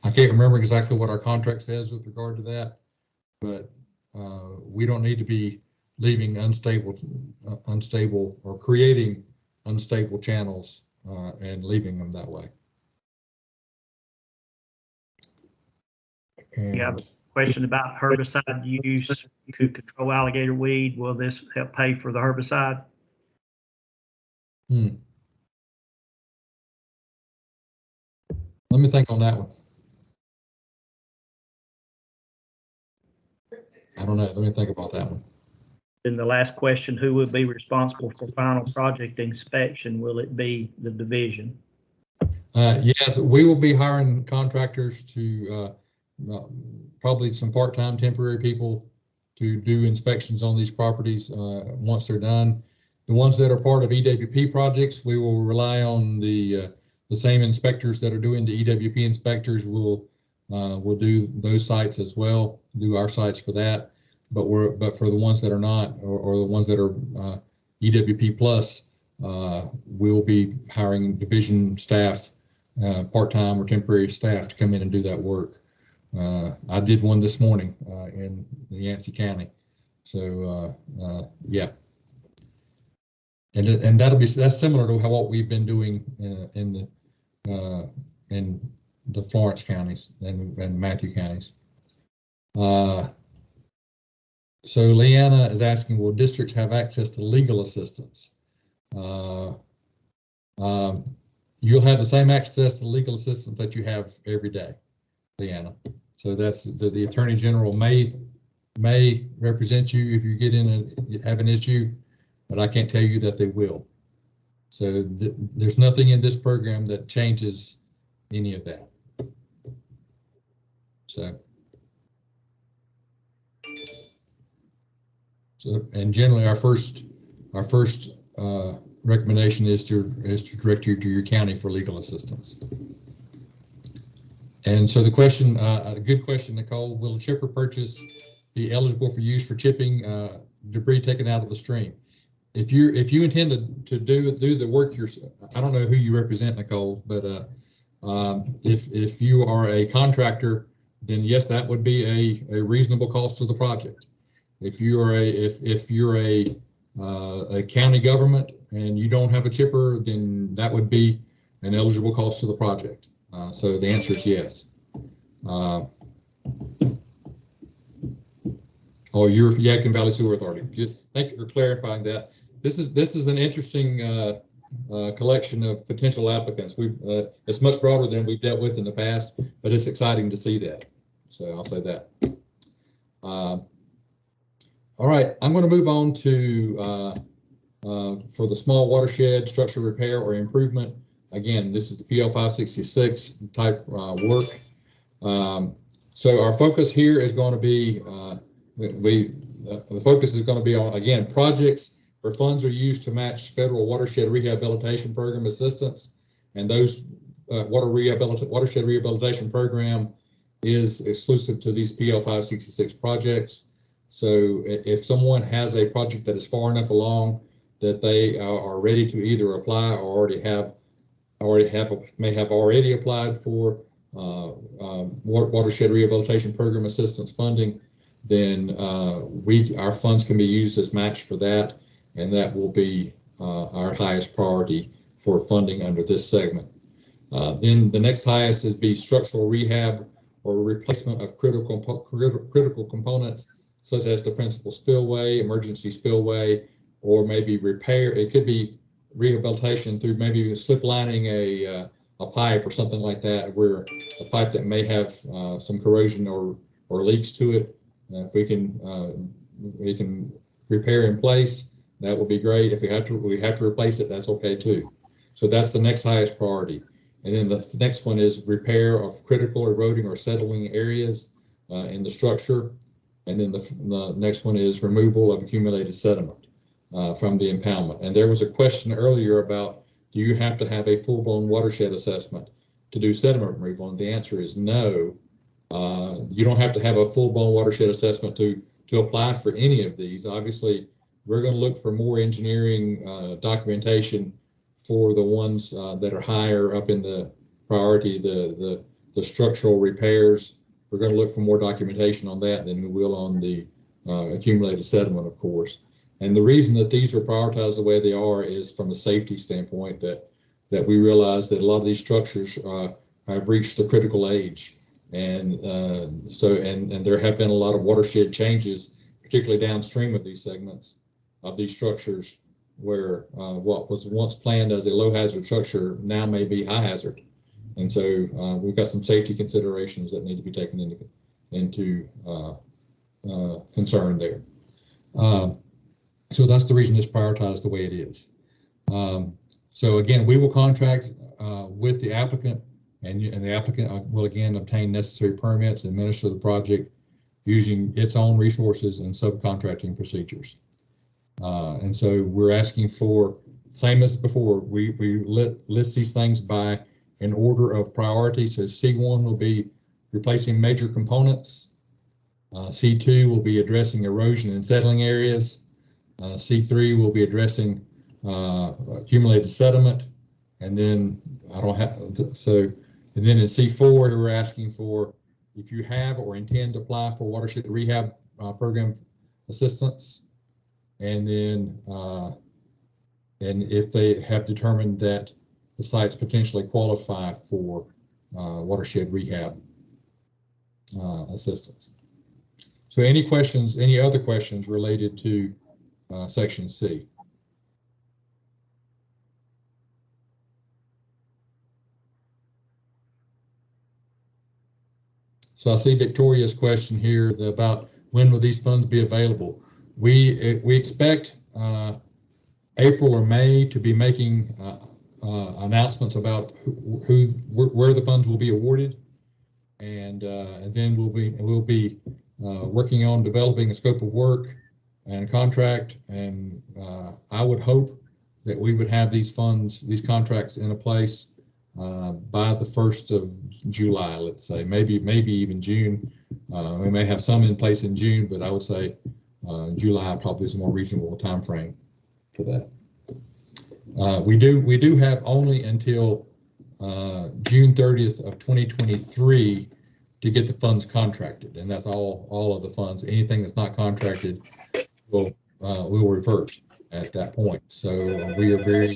can't remember exactly what our contract says with regard to that, but we don't need to be leaving unstable or creating unstable channels and leaving them that way. And you have a question about herbicide use to control alligator weed. Will this help pay for the herbicide? Let me think on that one. I don't know. Let me think about that one. Then the last question, who will be responsible for final project inspection? Will it be the division? Yes, we will be hiring contractors to probably some part-time temporary people to do inspections on these properties once they're done. The ones that are part of EWP projects, we will rely on the same inspectors that are doing the EWP inspectors. We'll do those sites as well, do our sites for that. But for the ones that are not, or the ones that are EWP plus, we'll be hiring division staff, part-time or temporary staff to come in and do that work. I did one this morning in Yancey County. So yeah, and that's similar to what we've been doing in the Florence counties and Matthew counties. So Leanna is asking, will districts have access to legal assistance? You'll have the same access to legal assistance that you have every day, Leanna. So that's the Attorney General may represent you if you get in you have an issue, but I can't tell you that they will. So there's nothing in this program that changes any of that. So, and generally our first recommendation is to direct you to your county for legal assistance. And so the question, a good question, Nicole, will a chipper purchase be eligible for use for chipping debris taken out of the stream? If you intend to do the work yourself, I don't know who you represent, Nicole, but if you are a contractor, then yes, that would be a reasonable cost to the project. If you're a county government and you don't have a chipper, then that would be an eligible cost to the project. So the answer is yes. Or you're Yadkin Valley Sewer Authority. Thank you for clarifying that. This is an interesting collection of potential applicants. It's much broader than we've dealt with in the past, but it's exciting to see that. So I'll say that. All right, I'm going to move on to for the small watershed structural repair or improvement. Again, this is the PL 566 type work. So our focus here is going to be the focus is going to be on, again, projects where funds are used to match federal watershed rehabilitation program assistance, and those watershed rehabilitation program is exclusive to these PL 566 projects. So if someone has a project that is far enough along that they are ready to either apply or may have already applied for watershed rehabilitation program assistance funding, then our funds can be used as match for that, and that will be our highest priority for funding under this segment. Then the next highest is be structural rehab or replacement of critical components, such as the principal spillway, emergency spillway, or maybe repair. It could be rehabilitation through maybe slip lining a pipe or something like that, where a pipe that may have some corrosion or leaks to it. If we can repair in place, that will be great. If we have to replace it, that's okay too. So that's the next highest priority. And then the next one is repair of critical eroding or settling areas in the structure. And then the next one is removal of accumulated sediment from the impoundment. And there was a question earlier about, do you have to have a full-blown watershed assessment to do sediment removal? And the answer is no. You don't have to have a full-blown watershed assessment to apply for any of these. Obviously, we're going to look for more engineering documentation for the ones that are higher up in the priority, the structural repairs. We're going to look for more documentation on that than we will on the accumulated sediment, of course. And the reason that these are prioritized the way they are is from a safety standpoint, that we realize that a lot of these structures have reached the critical age. And and there have been a lot of watershed changes, particularly downstream of these segments of these structures, where what was once planned as a low hazard structure now may be high hazard. And so we've got some safety considerations that need to be taken into concern there. So that's the reason it's prioritized the way it is. So again, we will contract with the applicant, and the applicant will again obtain necessary permits and administer the project using its own resources and subcontracting procedures. And so we're asking for, same as before, we list these things by an order of priority. So C1 will be replacing major components. C2 will be addressing erosion and settling areas. C3 will be addressing accumulated sediment. And then and then in C4, we're asking for, if you have or intend to apply for watershed rehab program assistance, and then and if they have determined that the sites potentially qualify for watershed rehab assistance. So any questions, any other questions related to section C? So I see Victoria's question here about when will these funds be available. We expect April or May to be making announcements about where the funds will be awarded, and then we'll be working on developing a scope of work and contract. And I would hope that we would have these contracts in a place by the 1st of July, let's say, maybe even June. We may have some in place in June, but I would say July probably is a more reasonable time frame for that. We do have only until June 30th of 2023 to get the funds contracted, and that's all of the funds. Anything that's not contracted will revert at that point. So we are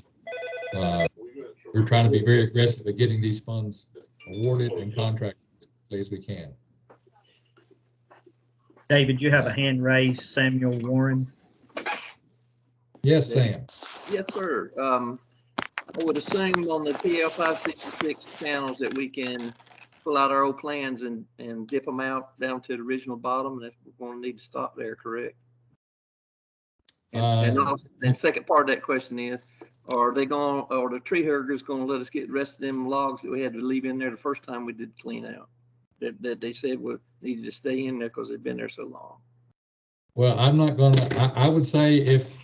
we're trying to be very aggressive at getting these funds awarded and contracted as quickly as we can. David, you have a hand raised, Samuel Warren. Yes, Sam. Yes, sir. I would assume on the PL 566 channels that we can pull out our old plans and dip them out down to the original bottom, and if we're going to need to stop there, correct? And also, the second part of that question is, are they going, or the tree hugger's going to let us get the rest of them logs that we had to leave in there the first time we did clean out, that they said needed to stay in there because they've been there so long? Well, I'm not going to. I would say if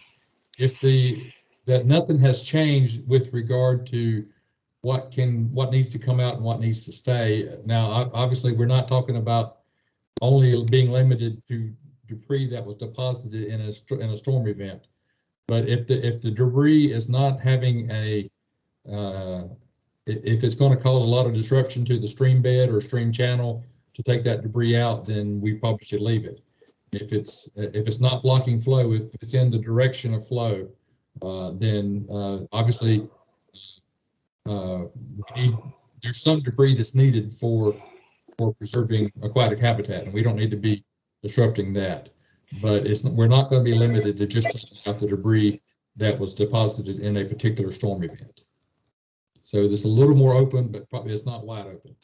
that nothing has changed with regard to what needs to come out and what needs to stay. Now, obviously, we're not talking about only being limited to debris that was deposited in a storm event. But if the debris is not having a if it's going to cause a lot of disruption to the stream bed or stream channel to take that debris out, then we probably should leave it. If it's not blocking flow, if it's in the direction of flow, then obviously there's some debris that's needed for preserving aquatic habitat, and we don't need to be disrupting that. But we're not going to be limited to just taking out the debris that was deposited in a particular storm event. So it's a little more open, but probably it's not wide open.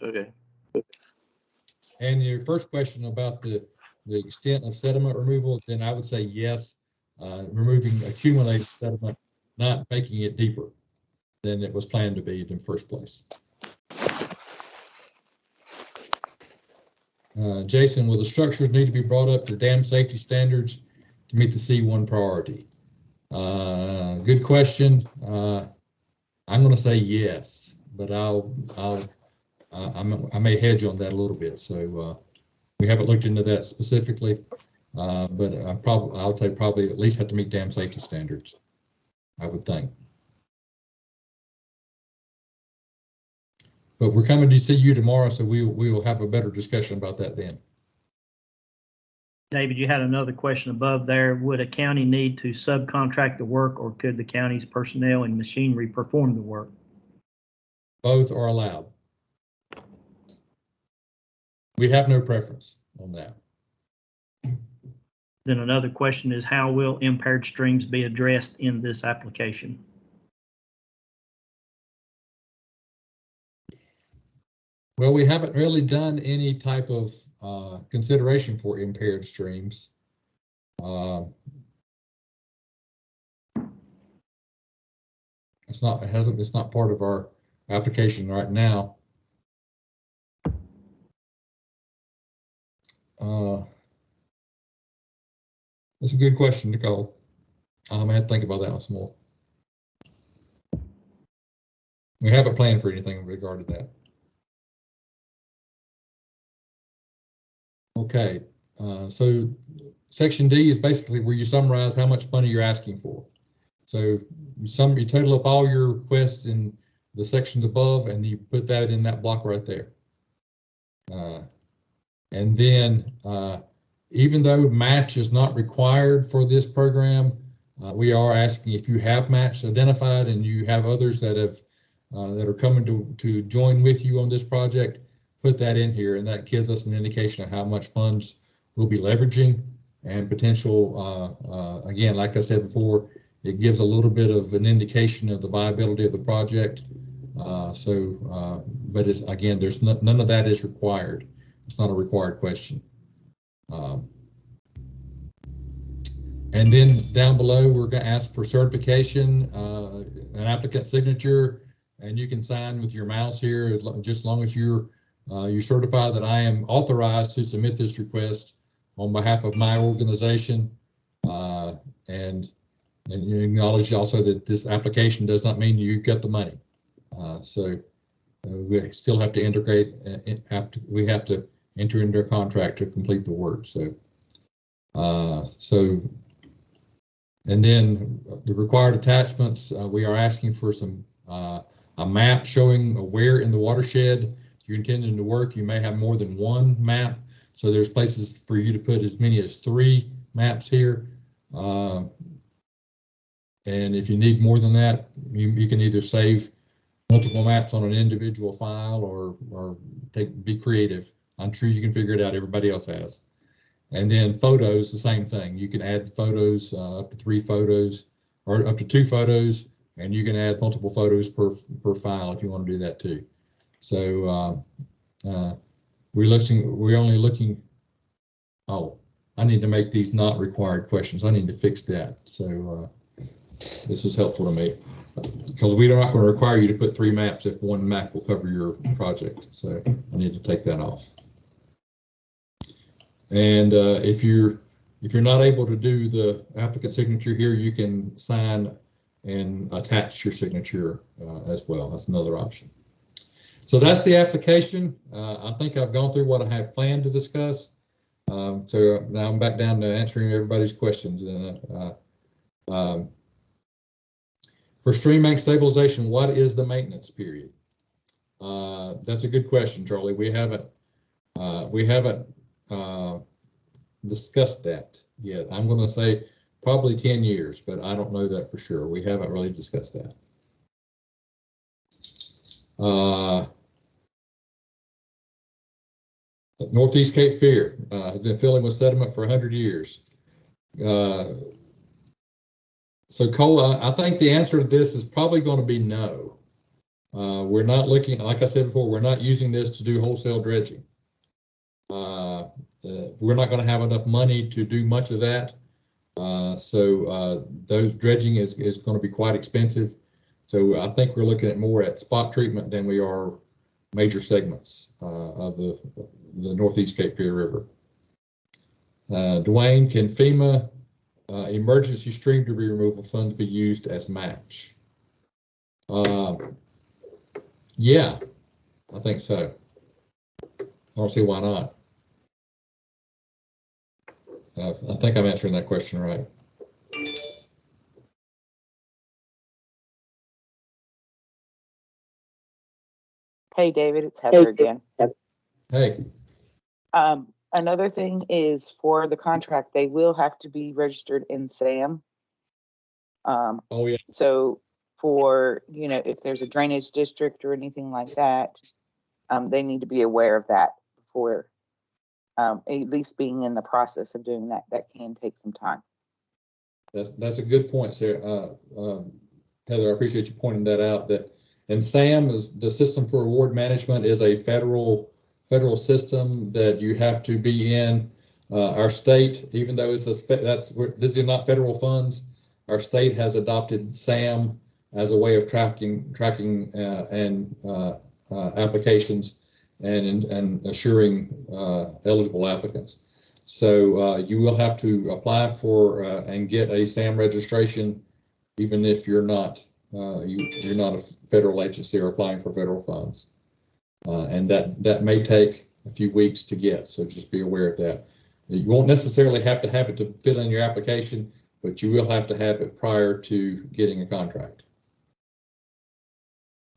Okay. And your first question about the extent of sediment removal, then I would say yes, removing accumulated sediment, not making it deeper than it was planned to be in the first place. Jason, will the structures need to be brought up to dam safety standards to meet the C1 priority? Good question. I'm going to say yes, but I may hedge on that a little bit. So we haven't looked into that specifically, but I would say probably at least have to meet dam safety standards, I would think. But we're coming to see you tomorrow, so we will have a better discussion about that then. David, you had another question above there. Would a county need to subcontract the work, or could the county's personnel and machinery perform the work? Both are allowed. We have no preference on that. Then another question is, how will impaired streams be addressed in this application? Well, we haven't really done any type of consideration for impaired streams. It's not part of our application right now. That's a good question, Nicole. I'm gonna have to think about that one some more. We haven't planned for anything in regard to that. Okay, so section D is basically where you summarize how much money you're asking for. So you total up all your requests in the sections above, and you put that in that block right there. And then even though match is not required for this program, we are asking if you have match identified and you have others that have that are coming to join with you on this project, put that in here, and that gives us an indication of how much funds we'll be leveraging and potential, again, like I said before, it gives a little bit of an indication of the viability of the project. But it's, again, there's none of that is required. It's not a required question. And then down below, we're going to ask for certification, an applicant signature, and you can sign with your mouse here, just as long as you certify that I am authorized to submit this request on behalf of my organization, and you acknowledge also that this application does not mean you get the money. We still have to integrate. We have to enter into a contract to complete the work. And then the required attachments, we are asking for some a map showing where in the watershed you're intending to work. You may have more than one map, so there's places for you to put as many as 3 maps here. And if you need more than that, you can either save multiple maps on an individual file or be creative. I'm sure you can figure it out. Everybody else has. And then photos, the same thing. You can add photos, up to 3 photos or up to 2 photos, and you can add multiple photos per file if you want to do that too. So we're only looking. Oh, I need to make these not required questions. I need to fix that. So this is helpful to me because we're not going to require you to put 3 maps if 1 map will cover your project. So I need to take that off. And if you're not able to do the applicant signature here, you can sign and attach your signature as well. That's another option. So that's the application. I think I've gone through what I had planned to discuss. So now I'm back down to answering everybody's questions. For stream bank stabilization, what is the maintenance period? That's a good question, Charlie. We haven't discussed that yet. I'm going to say probably 10 years, but I don't know that for sure. We haven't really discussed that. Northeast Cape Fear has been filling with sediment for 100 years. So Cole, I think the answer to this is probably going to be no. We're not looking, like I said before, we're not using this to do wholesale dredging. We're not going to have enough money to do much of that. So those dredging is going to be quite expensive. So I think we're looking at more at spot treatment than we are major segments of the Northeast Cape Fear River. Dwayne, can FEMA emergency stream debris removal funds be used as match? Yeah, I think so. I don't see why not. I think I'm answering that question right. Hey, David, it's Heather again. Hey. Another thing is for the contract, they will have to be registered in SAM. Oh, yeah. So for, you know, if there's a drainage district or anything like that, they need to be aware of that before at least being in the process of doing that. That can take some time. That's a good point, Sarah. Heather, I appreciate you pointing that out. That and SAM is the System for Award Management is a federal system that you have to be in. Our state, even though this is not federal funds, our state has adopted SAM as a way of tracking applications and assuring eligible applicants. So you will have to apply for and get a SAM registration, even if you're not a federal agency or applying for federal funds. And that may take a few weeks to get, so just be aware of that. You won't necessarily have to have it to fill in your application, but you will have to have it prior to getting a contract.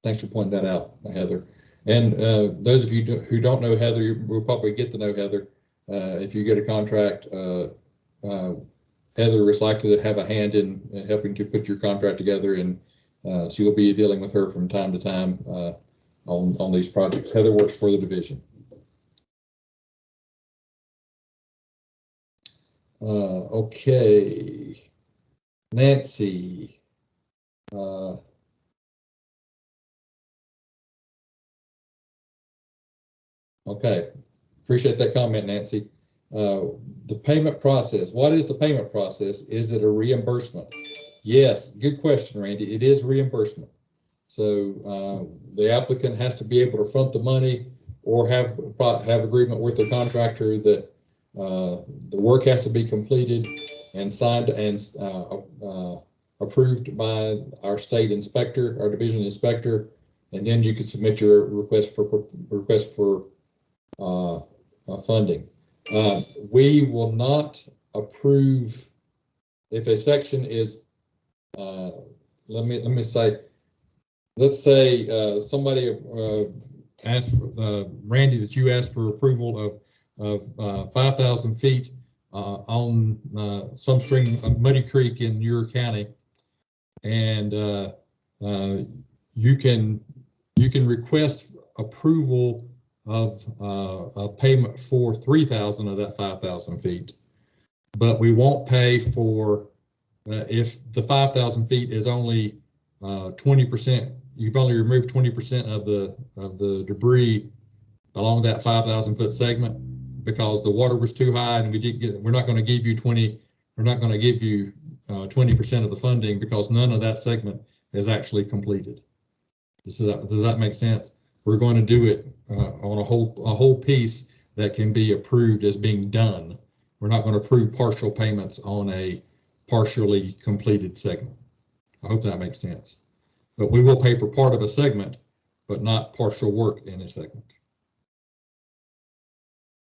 Thanks for pointing that out, Heather. And those of you who don't know Heather, will probably get to know Heather. If you get a contract, Heather is likely to have a hand in helping to put your contract together, and so you'll be dealing with her from time to time on these projects. Heather works for the division. Okay, Nancy. Okay, appreciate that comment, Nancy. The payment process. What is the payment process? Is it a reimbursement? Yes, good question, Randy. It is reimbursement. So the applicant has to be able to front the money or have agreement with the contractor that the work has to be completed and signed and approved by our state inspector, our division inspector, and then you can submit your request for funding. We will not approve if a section is. Let me say. Let's say somebody asked Randy that you asked for approval of 5,000 feet on some stream, Muddy Creek in your county, and you can request approval of a payment for 3,000 of that 5,000 feet, but we won't pay for if the 5,000 feet is only 20%. You've only removed 20% of the debris along that 5,000 foot segment because the water was too high, and we're not going to give you 20. We're not going to give you 20% of the funding because none of that segment is actually completed. Does that make sense? We're going to do it on a whole piece that can be approved as being done. We're not going to approve partial payments on a partially completed segment. I hope that makes sense. But we will pay for part of a segment, but not partial work in a segment.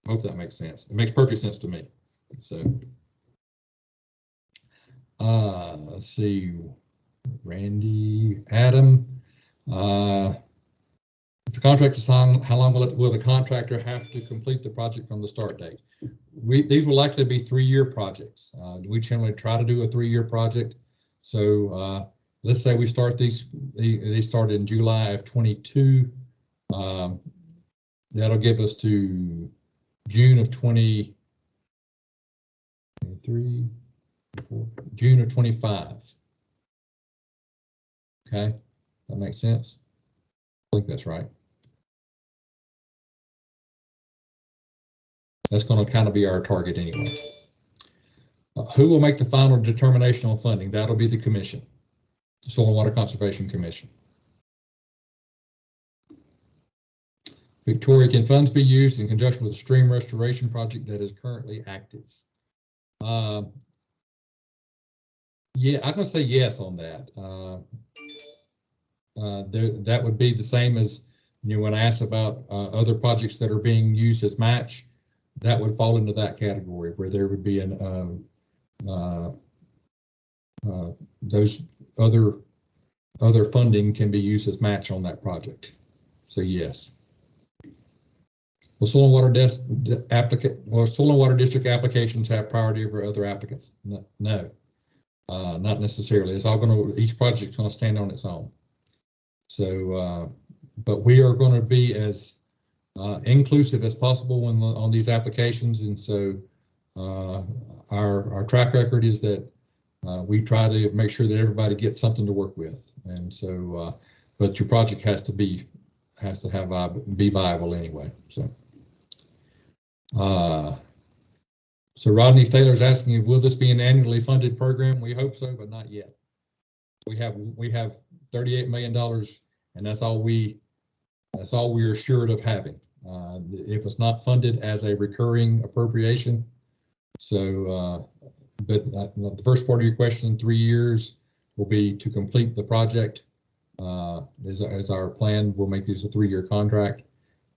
I hope that makes sense. It makes perfect sense to me. So, let's see, Randy, Adam. If the contract is signed, how long will the contractor have to complete the project from the start date? These will likely be 3-year projects. We generally try to do a 3-year project. So let's say we start these, they started in July of 22. That'll give us to June of 23, June of 25. Okay, that makes sense. I think that's right. That's going to kind of be our target anyway. Who will make the final determination on funding? That'll be the commission, the Soil and Water Conservation Commission. Victoria, can funds be used in conjunction with a stream restoration project that is currently active? Yeah, I'm going to say yes on that. That would be the same as, you know, when I asked about other projects that are being used as match, that would fall into that category where there would be an those other funding can be used as match on that project. So yes. Will soil and water soil and water district applications have priority over other applicants? No, not necessarily. It's all going to, each project's going to stand on its own. So, but we are going to be as inclusive as possible on these applications, and so our track record is that we try to make sure that everybody gets something to work with, and so but your project has to be viable anyway. So Rodney Taylor's asking, will this be an annually funded program? We hope so, but not yet. We have $38 million, and that's all we are assured of having. If it's not funded as a recurring appropriation, so but the first part of your question, 3 years will be to complete the project. Is our plan. We'll make these a 3-year contract.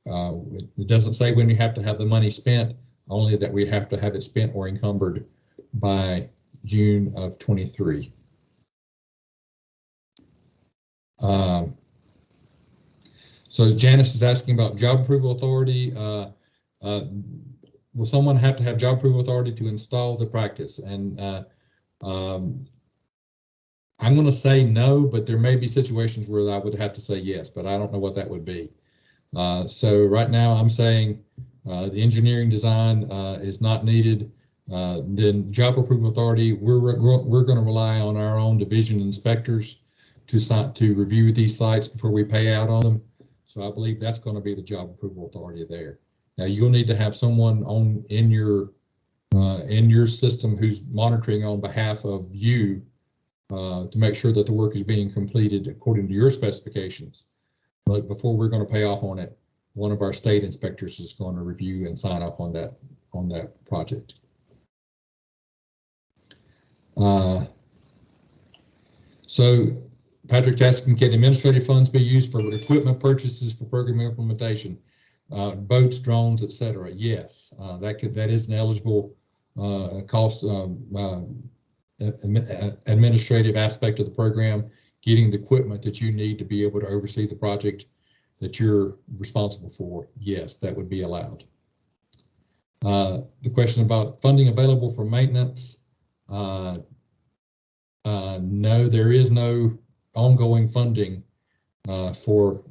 It doesn't say when you have to have the money spent, only that we have to have it spent or encumbered by June of 23. So Janice is asking about job approval authority. Will someone have to have job approval authority to install the practice? And I'm going to say no, but there may be situations where I would have to say yes, but I don't know what that would be. So right now I'm saying the engineering design is not needed. Then job approval authority, we're going to rely on our own division inspectors to review these sites before we pay out on them. So I believe that's going to be the job approval authority there. Now you'll need to have someone in your system who's monitoring on behalf of you to make sure that the work is being completed according to your specifications. But before we're going to pay off on it, one of our state inspectors is going to review and sign off on that project. So Patrick's asking, can administrative funds be used for equipment purchases for program implementation, boats, drones, etc.? Yes, that is an eligible cost administrative aspect of the program, getting the equipment that you need to be able to oversee the project that you're responsible for. Yes, that would be allowed. The question about funding available for maintenance. No, there is no ongoing funding for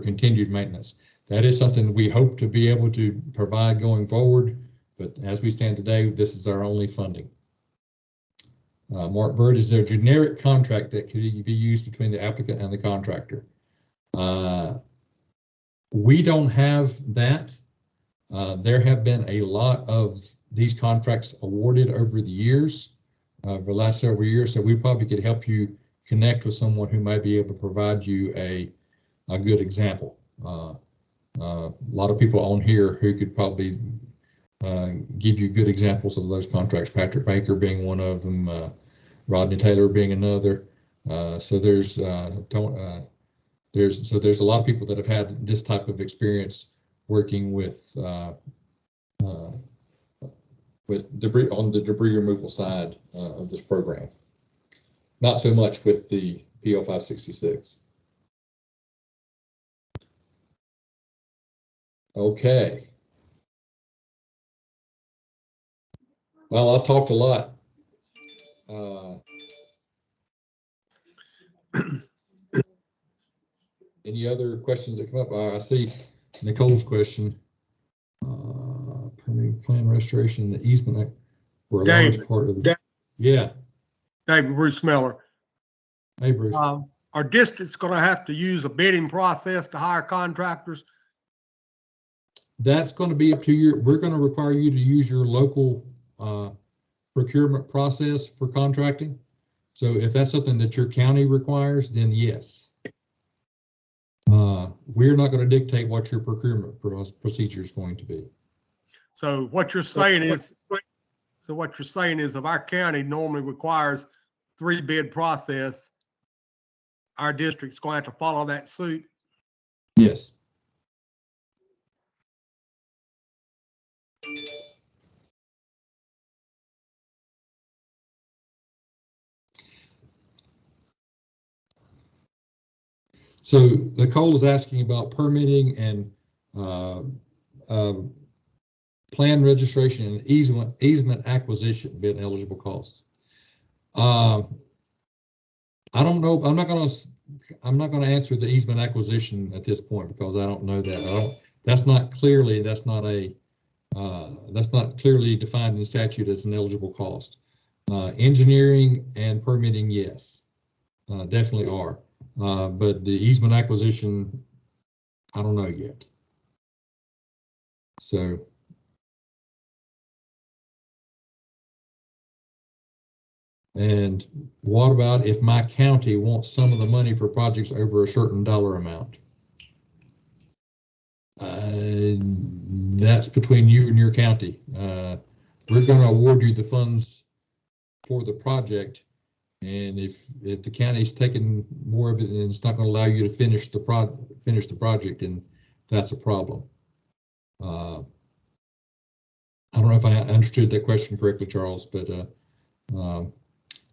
continued maintenance. That is something we hope to be able to provide going forward, but as we stand today, this is our only funding. Mark Bird, is there a generic contract that could be used between the applicant and the contractor? We don't have that. There have been a lot of these contracts awarded over the years, for the last several years, so we probably could help you connect with someone who might be able to provide you a good example. A lot of people on here who could probably give you good examples of those contracts, Patrick Baker being one of them, Rodney Taylor being another. So there's there's a lot of people that have had this type of experience working with debris on the debris removal side of this program. Not so much with the PL 566. Okay. Well, I've talked a lot. Any other questions that come up? I see Nicole's question. Permitting plan restoration and easement were a large part of the. Yeah. David Bruce Miller. Hey, Bruce. Are districts going to have to use a bidding process to hire contractors? That's going to be up to you. We're going to require you to use your local procurement process for contracting. So if that's something that your county requires, then yes. We're not going to dictate what your procurement procedure is going to be. So what you're saying is, if our county normally requires 3 bid process, our district's going to have to follow that suit? Yes. So Nicole is asking about permitting and plan registration and easement acquisition bid eligible costs. I don't know. I'm not going to answer the easement acquisition at this point because I don't know that. That's not clearly defined in the statute as an eligible cost. Engineering and permitting, yes, definitely are. But the easement acquisition, I don't know yet. So. And what about if my county wants some of the money for projects over a certain dollar amount? That's between you and your county. We're going to award you the funds for the project, and if the county's taking more of it, then it's not going to allow you to finish the project, and that's a problem. I don't know if I understood that question correctly, Charles, but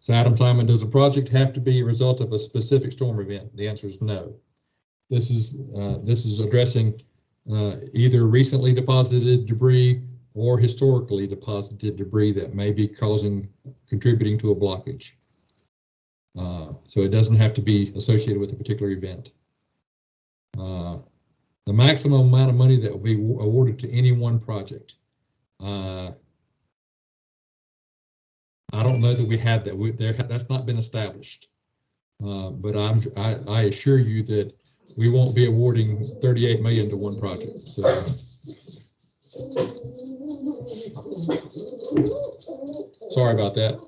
so Adam Simon, does a project have to be a result of a specific storm event? The answer is no. This is addressing either recently deposited debris or historically deposited debris that may be contributing to a blockage. So it doesn't have to be associated with a particular event. The maximum amount of money that will be awarded to any one project. I don't know that we have that. That's not been established. But I assure you that we won't be awarding $38 million to one project. So, sorry about that.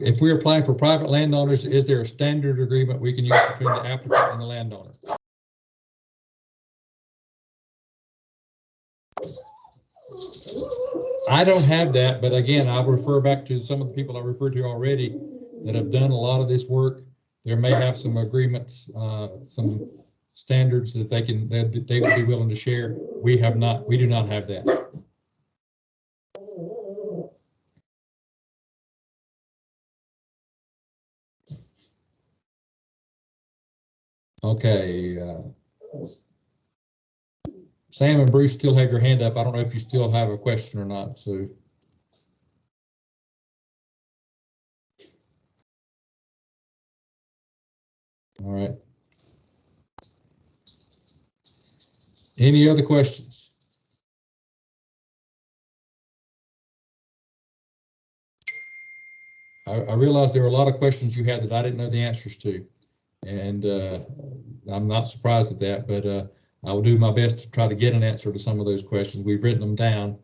If we're applying for private landowners, is there a standard agreement we can use between the applicant and the landowner? I don't have that, but again, I'll refer back to some of the people I referred to already that have done a lot of this work. There may have some agreements, some standards that they would be willing to share. We do not have that. Okay. Sam and Bruce still have your hand up. I don't know if you still have a question or not. So. All right. Any other questions? I realize there were a lot of questions you had that I didn't know the answers to. And I'm not surprised at that, but I will do my best to try to get an answer to some of those questions. We've written them down,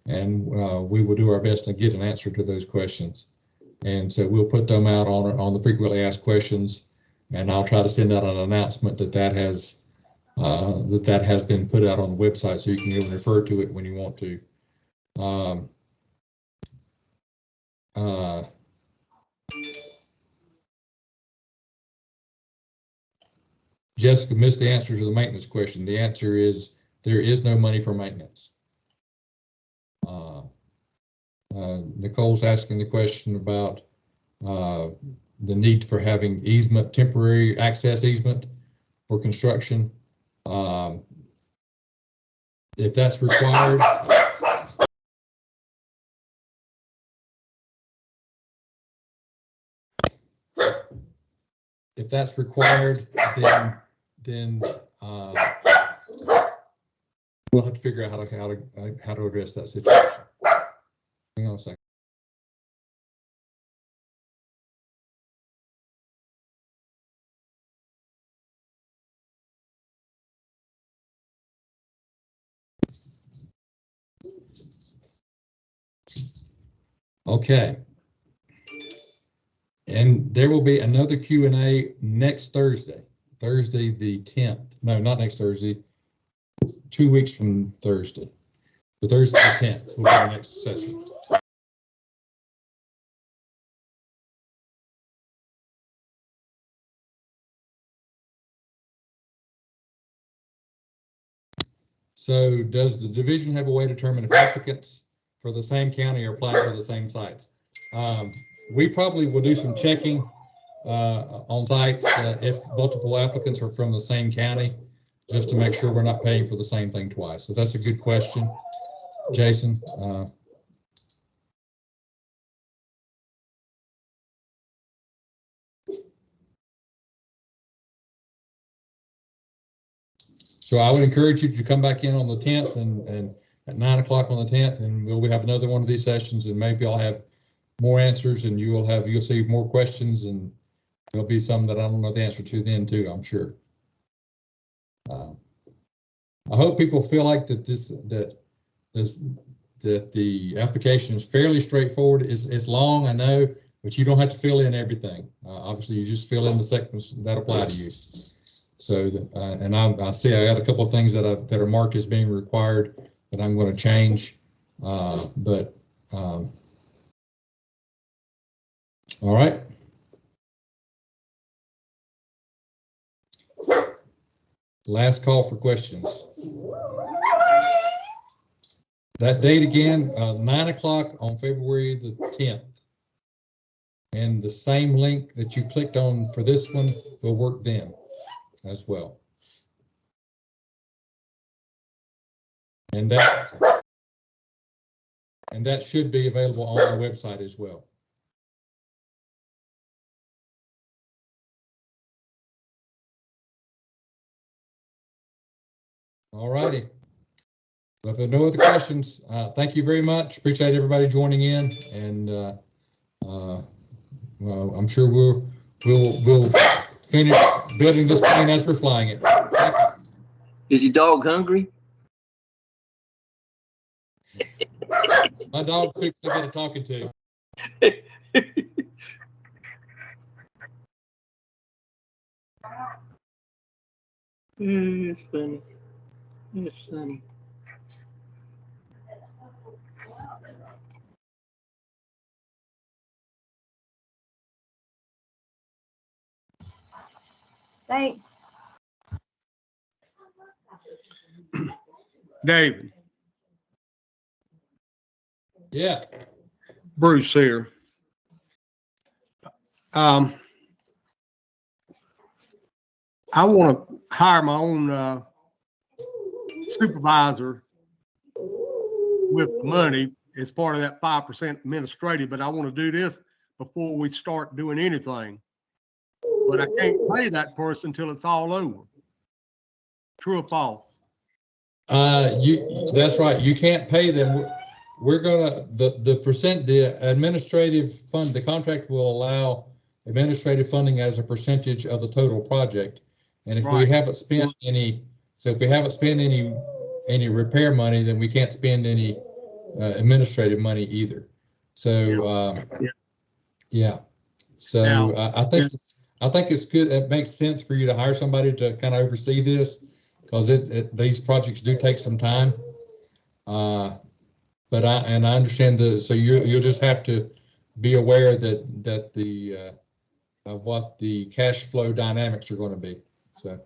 and we will do our best to get an answer to those questions. And so we'll put them out on the frequently asked questions, and I'll try to send out an announcement that has been put out on the website, so you can even refer to it when you want to. Jessica missed the answer to the maintenance question. The answer is there is no money for maintenance. Nicole's asking the question about the need for having easement, temporary access easement for construction. If that's required, then we'll have to figure out how to address that situation. Hang on a second. Okay. And there will be another Q&A next Thursday, Thursday the 10th. No, not next Thursday, 2 weeks from Thursday. The Thursday the 10th will be the next session. So does the division have a way to determine if applicants for the same county are applying for the same sites? We probably will do some checking on sites if multiple applicants are from the same county, just to make sure we're not paying for the same thing twice. So that's a good question, Jason. So I would encourage you to come back in on the 10th and at 9 o'clock on the 10th, and we'll have another one of these sessions, and maybe I'll have more answers, and you'll see more questions, and there'll be some that I don't know the answer to then too, I'm sure. I hope people feel like that the application is fairly straightforward. It's long, I know, but you don't have to fill in everything. Obviously, you just fill in the sections that apply to you. So, and I see I got a couple of things that are marked as being required that I'm going to change, but all right. Last call for questions. That date again, 9 o'clock on February the 10th. And the same link that you clicked on for this one will work then as well. And that should be available on our website as well. All righty. Well, if there are no other questions, thank you very much. Appreciate everybody joining in, and well, I'm sure we'll finish building this plane as we're flying it. Is your dog hungry? My dog's fixing to get a talking to. It's funny. It's funny. Thanks. David, Yeah. Bruce here. I want to hire my own supervisor with the money as part of that 5% administrative, but I want to do this before we start doing anything. But I can't pay that person until it's all over. True or false? That's right. You can't pay them. We're gonna the administrative fund. The contract will allow administrative funding as a percentage of the total project. And if we haven't spent any, so if we haven't spent any repair money, then we can't spend any administrative money either. So yeah. So now, I think it's good. It makes sense for you to hire somebody to kind of oversee this, because these projects do take some time. But I understand so you'll just have to be aware that the of what the cash flow dynamics are going to be. So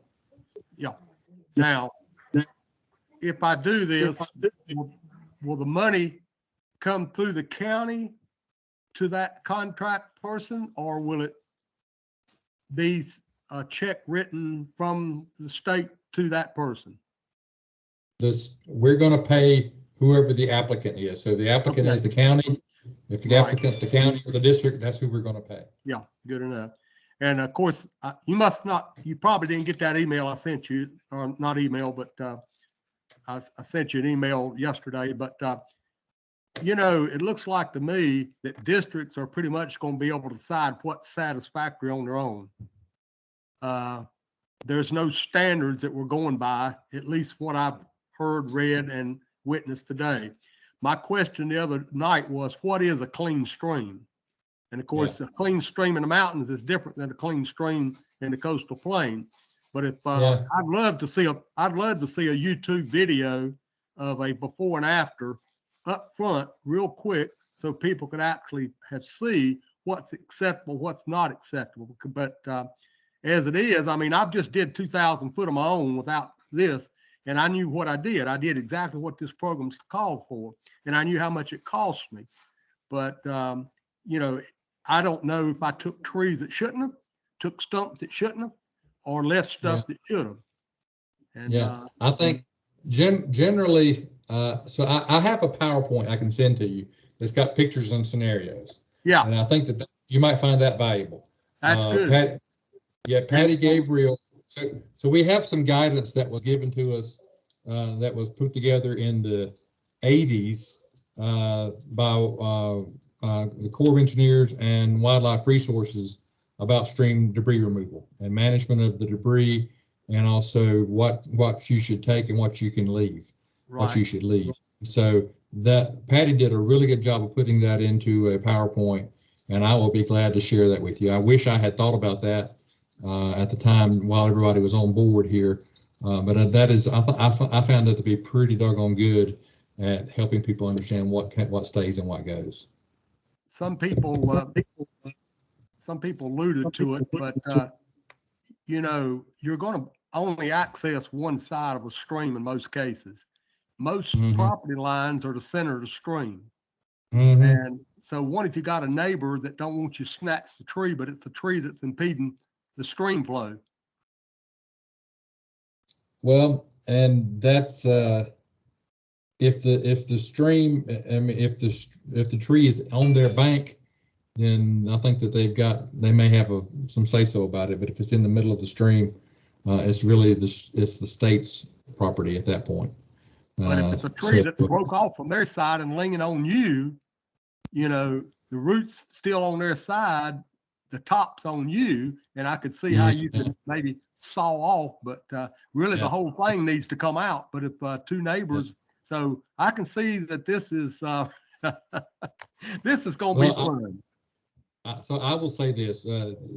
Yeah. Now, if I do this, will the money come through the county to that contract person, or will it be a check written from the state to that person? We're going to pay whoever the applicant is. So the applicant is the county. If the applicant's the county or the district, that's who we're going to pay. Yeah, good enough. And of course, you probably didn't get that email I sent you, or not email, but I sent you an email yesterday. But, it looks like to me that districts are pretty much going to be able to decide what's satisfactory on their own. There's no standards that we're going by, at least what I've heard, read, and witnessed today. My question the other night was, what is a clean stream? And of course, a clean stream in the mountains is different than a clean stream in the coastal plain. But if I'd love to see a YouTube video of a before and after up front, real quick, so people can actually see what's acceptable, what's not acceptable. But as it is, I mean, I've just did 2,000 foot of my own without this, and I knew what I did. I did exactly what this program's called for, and I knew how much it cost me. But I don't know if I took trees that shouldn't have, took stumps that shouldn't have, or left stuff that should have. And I think generally, so I have a PowerPoint I can send to you that's got pictures and scenarios. Yeah. And I think that you might find that valuable. That's good. Patty Gabriel. So we have some guidance that was given to us that was put together in the 80s by the Corps of Engineers and Wildlife Resources about stream debris removal and management of the debris, and also what you should take and what you can leave, what you should leave. So that Patty did a really good job of putting that into a PowerPoint, and I will be glad to share that with you. I wish I had thought about that at the time while everybody was on board here, but that is I found it to be pretty doggone good at helping people understand what stays and what goes. Some people alluded to it, but you're going to only access one side of a stream in most cases. Most property lines are the center of the stream. And so what if you got a neighbor that don't want you to snatch the tree, but it's the tree that's impeding the stream flow? Well, and that's if the stream, I mean, if the tree is on their bank, then I think that they may have some say so about it. But if it's in the middle of the stream, it's really the state's property at that point. But if it's a tree that's broke off from their side and leaning on you, the roots still on their side, the top's on you, and I could see how you could maybe saw off, but really the whole thing needs to come out. But if two neighbors, so I can see that this is this is going to be fun. So I will say this: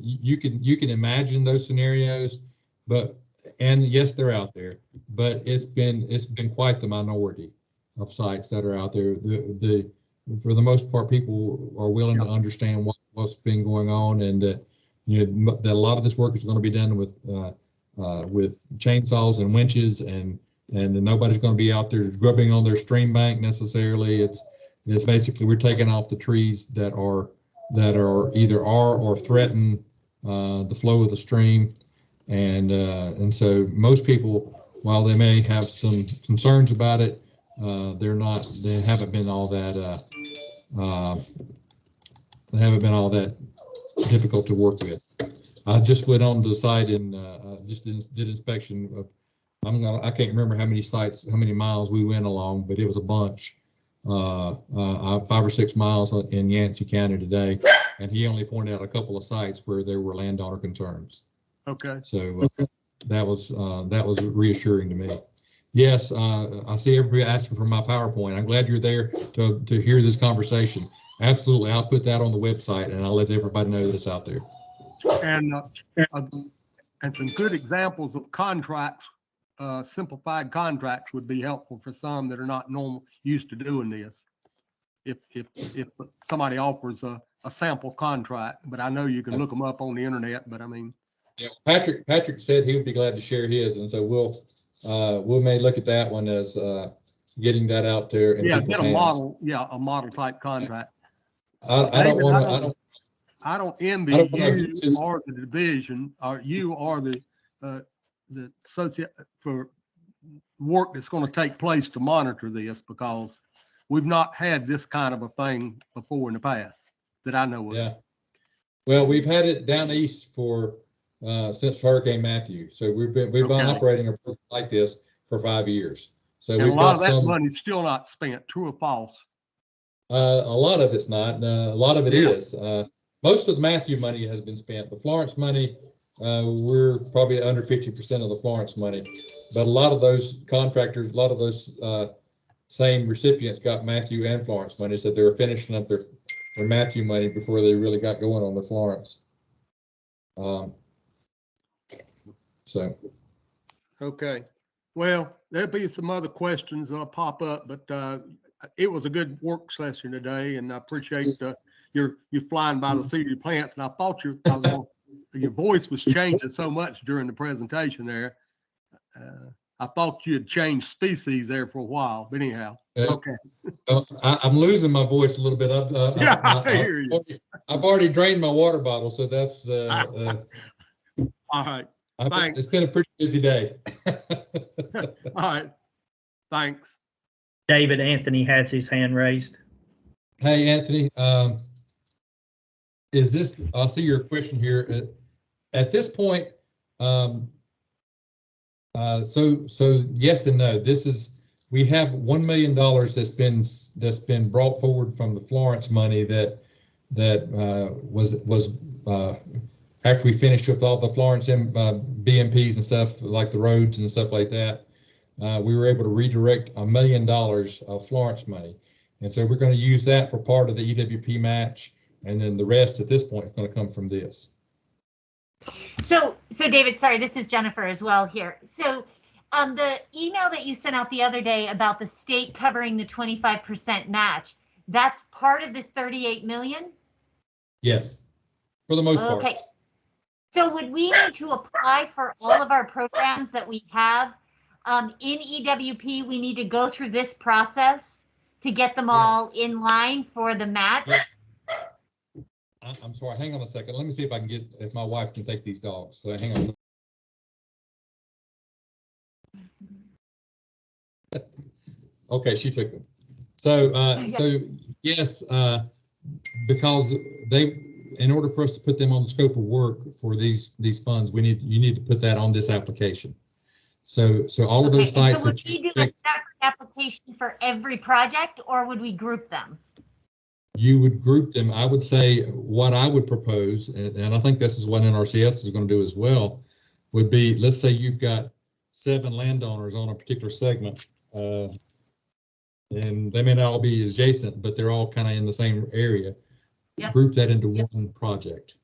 you can imagine those scenarios, and yes, they're out there, but it's been quite the minority of sites that are out there. For the most part, people are willing to understand what's been going on, and that that a lot of this work is going to be done with chainsaws and winches, and nobody's going to be out there grubbing on their stream bank necessarily. It's basically we're taking off the trees that are either or threaten the flow of the stream, and so most people, while they may have some concerns about it, they haven't been all that difficult to work with. I just went on to the site and just did inspection of, I can't remember how many miles we went along, but it was a bunch. 5 or 6 miles in Yancey County today, and he only pointed out a couple of sites where there were landowner concerns. Okay. So that was reassuring to me. Yes, I see everybody asking for my PowerPoint. I'm glad you're there to hear this conversation. Absolutely, I'll put that on the website, and I'll let everybody know that it's out there. And some good examples of contracts, simplified contracts would be helpful for some that are not used to doing this. If somebody offers a sample contract, but I know you can look them up on the internet, but I mean, Yeah, Patrick said he would be glad to share his, and so we'll may look at that one as getting that out there in Yeah, people's get a hands. model, a model type contract. I don't David, want to. I don't envy I don't wanna you abuse this. or the division, or you or the associate for work that's going to take place to monitor this, because we've not had this kind of a thing before in the past that I know of. Yeah. Well, we've had it down east for since Hurricane Matthew. So we've been Okay. operating a program like this for 5 years. So And a we've lot got of that some. money's still not spent, true or false? A lot of it's not. A lot of it Yeah. is. Most of the Matthew money has been spent. The Florence money, we're probably under 50% of the Florence money. But a lot of those contractors, a lot of those same recipients got Matthew and Florence money, so they were finishing up their Matthew money before they really got going on the Florence. So. Okay. Well, there'll be some other questions that'll pop up, but it was a good work session today, and I appreciate you flying by the seat of your plants. And I thought your voice was changing so much during the presentation there. I thought you had changed species there for a while, but anyhow, okay. I'm losing my voice a little bit. I hear you. I've already drained my water bottle, so that's. All right. Thanks. It's been a pretty busy day. All right. Thanks. David Anthony has his hand raised. Hey, Anthony. Is this? I'll see your question here. At this point, so yes and no. This is, we have $1 million that's been brought forward from the Florence money that was after we finished with all the Florence BMPs and stuff, like the roads and stuff like that. We were able to redirect $1 million of Florence money, and so we're going to use that for part of the EWP match, and then the rest at this point is going to come from this. So David, sorry, this is Jennifer as well here. So the email that you sent out the other day about the state covering the 25% match, that's part of this 38 million? Yes, for the most part. Okay. So would we need to apply for all of our programs that we have in EWP? We need to go through this process to get them all in line for the match? Yeah. I'm sorry, hang on a second. Let me see if my wife can take these dogs. So hang on. Okay, she took them. So, so yes, because in order for us to put them on the scope of work for these funds, you need to put that on this application. So all of those sites. So would we do a separate application for every project, or would we group them? You would group them. I would say what I would propose, and I think this is what NRCS is going to do as well, would be, let's say you've got 7 landowners on a particular segment, and they may not all be adjacent, but they're all kind of in the same area. Yep. Group that into one project,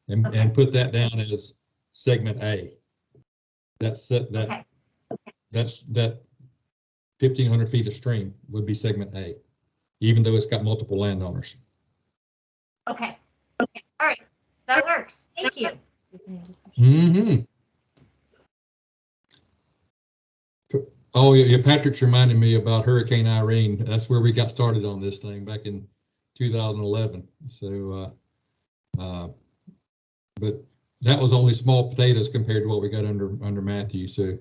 and put that down as segment A. That's 1,500 feet of stream would be segment A, even though it's got multiple landowners. Okay. All right. That works. Thank you. Mm-hmm. Oh, yeah, Patrick's reminding me about Hurricane Irene. That's where we got started on this thing back in 2011. So, but that was only small potatoes compared to what we got under Matthew. So,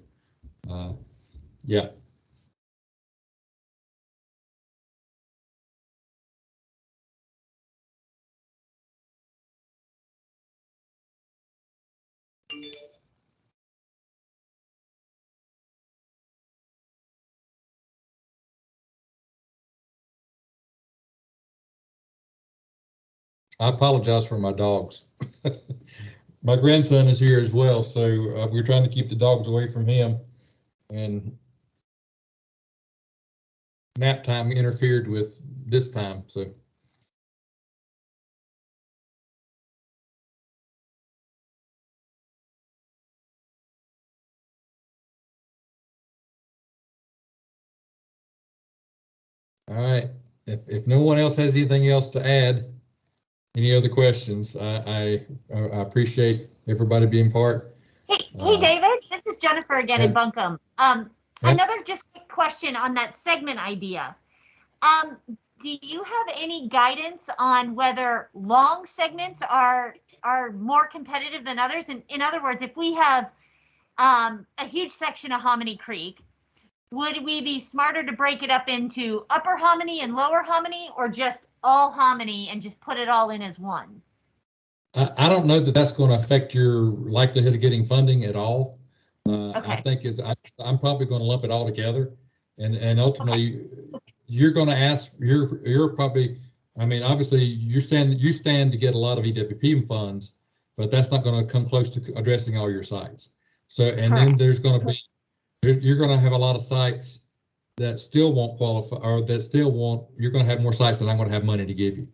yeah. I apologize for my dogs. My grandson is here as well, so we're trying to keep the dogs away from him, and nap time interfered with this time. So. All right, if no one else has anything else to add, any other questions? I appreciate everybody being part. Hey, David, this is Jennifer again in Buncombe. Another just quick question on that segment idea. Do you have any guidance on whether long segments are more competitive than others? And in other words, if we have a huge section of Hominy Creek, would we be smarter to break it up into upper Hominy and lower Hominy, or just all Hominy and just put it all in as one? I don't know that that's going to affect your likelihood of getting funding at all. Okay. I think I'm probably going to lump it all together, and ultimately you're going to ask. You're probably. I mean, obviously you stand to get a lot of EWP funds, but that's not going to come close to addressing all your sites. So, and then there's going to be. You're going to have a lot of sites that still won't qualify, or that still won't. You're going to have more sites than I'm going to have money to give you.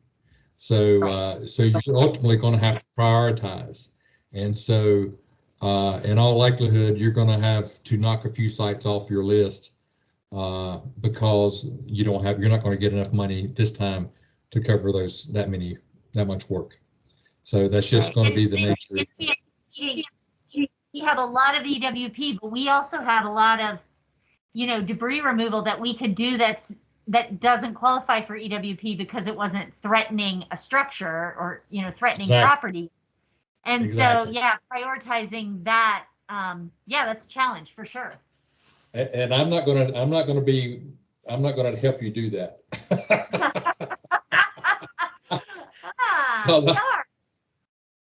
So, so you're ultimately going to have to prioritize, and so in all likelihood, you're going to have to knock a few sites off your list because you're not going to get enough money this time to cover that much work. So that's just going to be the nature. We have a lot of EWP, but we also have a lot of, debris removal that we could do that doesn't qualify for EWP because it wasn't threatening a structure or, threatening property. And so, prioritizing that, that's a challenge for sure. And I'm not going to help you do that.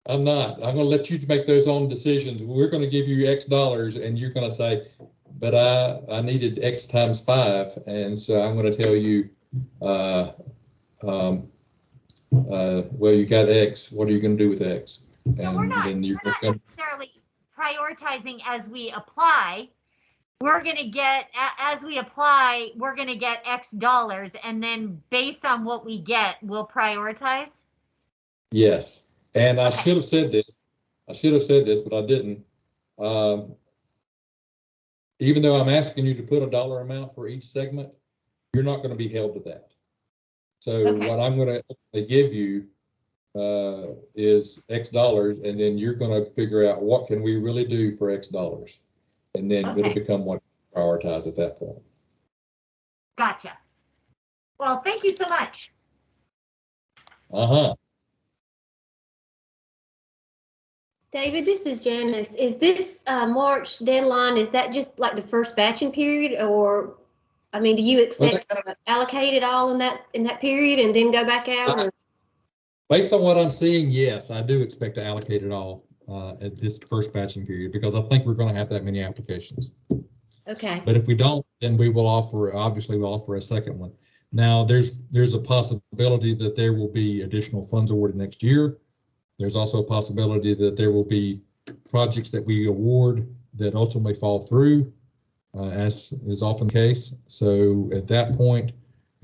I'm not. I'm going to let you make those own decisions. We're going to give you X dollars, and you're going to say, but I needed X times 5, and so I'm going to tell you, well, you got X. What are you going to do with X? And so we're not necessarily prioritizing as we apply. We're going to get, as we apply, we're going to get X dollars, and then based on what we get, we'll prioritize. Yes. And I should have said this. But I didn't. Even though I'm asking you to put a dollar amount for each segment, you're not going to be held to that. So what I'm going to give you is X dollars, and then you're going to figure out what can we really do for X dollars, and then it'll become what you prioritize at that point. Gotcha. Well, thank you so much. David, this is Janice. Is this March deadline, is that just like the first batching period, or, I mean, do you expect to allocate it all in that period and then go back out? Or? Based on what I'm seeing, yes, I do expect to allocate it all at this first batching period, because I think we're going to have that many applications. Okay. But if we don't, then we'll offer a second one. Now, there's a possibility that there will be additional funds awarded next year. There's also a possibility that there will be projects that we award that ultimately fall through, as is often the case. So at that point,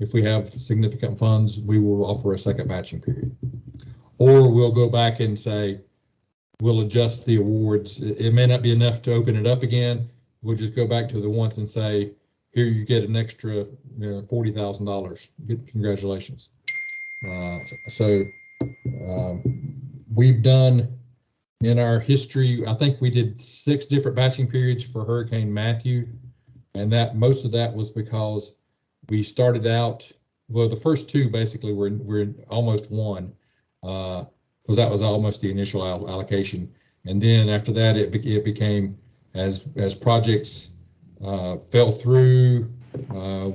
if we have significant funds, we will offer a second matching period. Or we'll go back and say, we'll adjust the awards. It may not be enough to open it up again. We'll just go back to the ones and say, here you get an extra $40,000. Congratulations. We've done in our history, I think we did 6 different batching periods for Hurricane Matthew, and that most of that was because we started out, well, the first 2 basically were almost one, because that was almost the initial allocation, and then after that it became as projects fell through,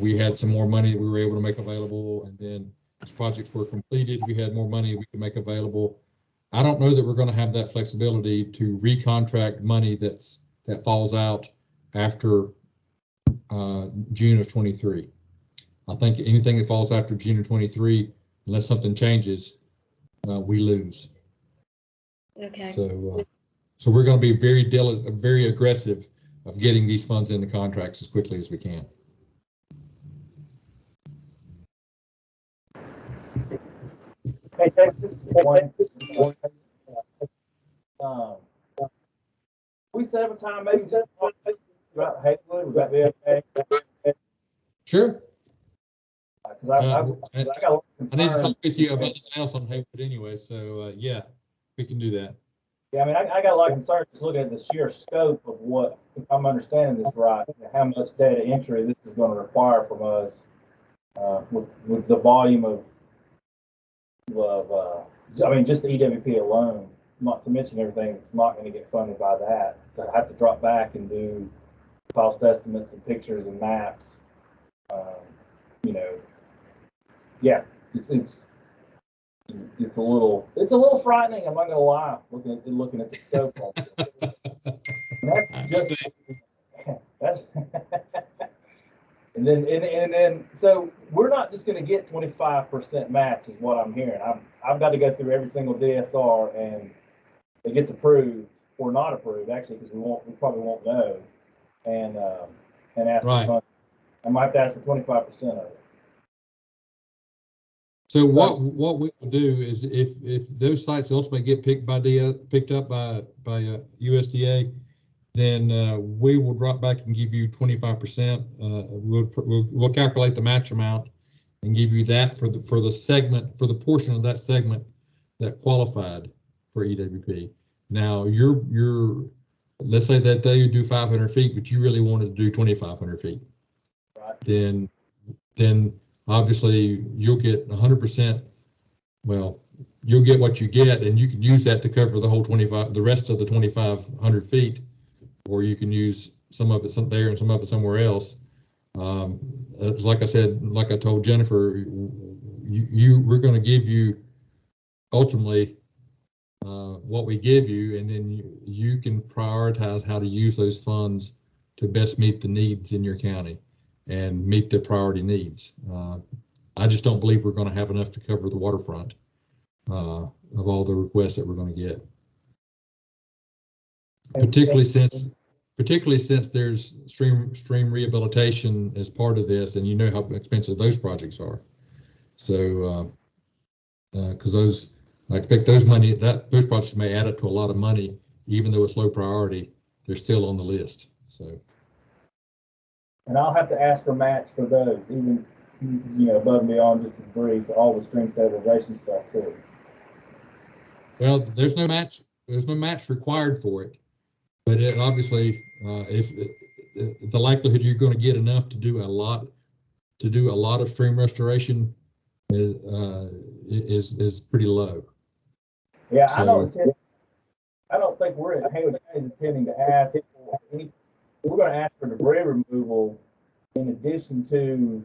we had some more money we were able to make available, and then as projects were completed, we had more money we could make available. I don't know that we're going to have that flexibility to recontract money that falls out after June of 23. I think anything that falls after June of 23, unless something changes, we lose. Okay. So we're going to be very aggressive of getting these funds into contracts as quickly as we can. Hey, we set up a time maybe just about Haywood. Would that be okay? Sure. Because I I got a lot of need to talk concerns. with you about something else on Haywood anyway, so, yeah, we can do that. Yeah, I mean, I got a lot of concerns just looking at the sheer scope of what, if I'm understanding this right, how much data entry this is going to require from us with the volume of I mean, just the EWP alone, not to mention everything that's not going to get funded by that. To have to drop back and do cost estimates and pictures and maps, you know, yeah, it's a little frightening. I'm not gonna lie. Looking at the scope of it. I That's understand. that's and then so we're not just gonna get 25% match is what I'm hearing. I've got to go through every single DSR and it gets approved or not approved actually because we probably won't know and ask for Right. funding. I might have to ask for 25% of it. So what we will do is if those sites ultimately get picked up by USDA, then we will drop back and give you 25%. We'll calculate the match amount and give you that for the portion of that segment that qualified for EWP. Now let's say that they do 500 feet, but you really wanted to do 2,500 feet. Right. Then obviously you'll get 100%. Well, you'll get what you get, and you can use that to cover the rest of the 2,500 feet, or you can use some of it there and some of it somewhere else. It's like I said, like I told Jennifer, we're going to give you ultimately what we give you, and then you can prioritize how to use those funds to best meet the needs in your county and meet the priority needs. I just don't believe we're going to have enough to cover the waterfront of all the requests that we're going to get. Particularly since there's stream rehabilitation as part of this, and you know how expensive those projects are. So, because those projects may add up to a lot of money, even though it's low priority, they're still on the list. So. And I'll have to ask for match for those, even above and beyond just the debris, so all the stream stabilization stuff too. Well, there's no match required for it, but it obviously, if the likelihood you're going to get enough to do a lot of stream restoration is pretty low. Yeah, so, I don't think we're at Haywood County intending to ask. We're going to ask for debris removal in addition to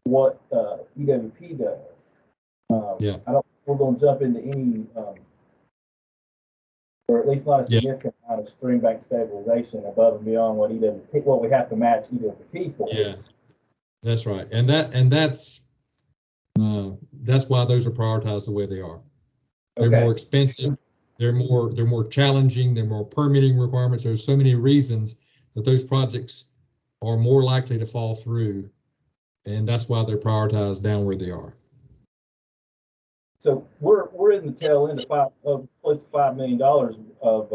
what EWP does. Yeah. I don't think we're going to jump into any, or at least not a significant amount of stream bank stabilization above and beyond what we have to match EWP for. Yeah, that's right, and that's why those are prioritized the way they are. They're more expensive. They're more challenging. They're more permitting requirements. There's so many reasons that those projects are more likely to fall through, and that's why they're prioritized down where they are. So we're in the tail end of close to $5 million of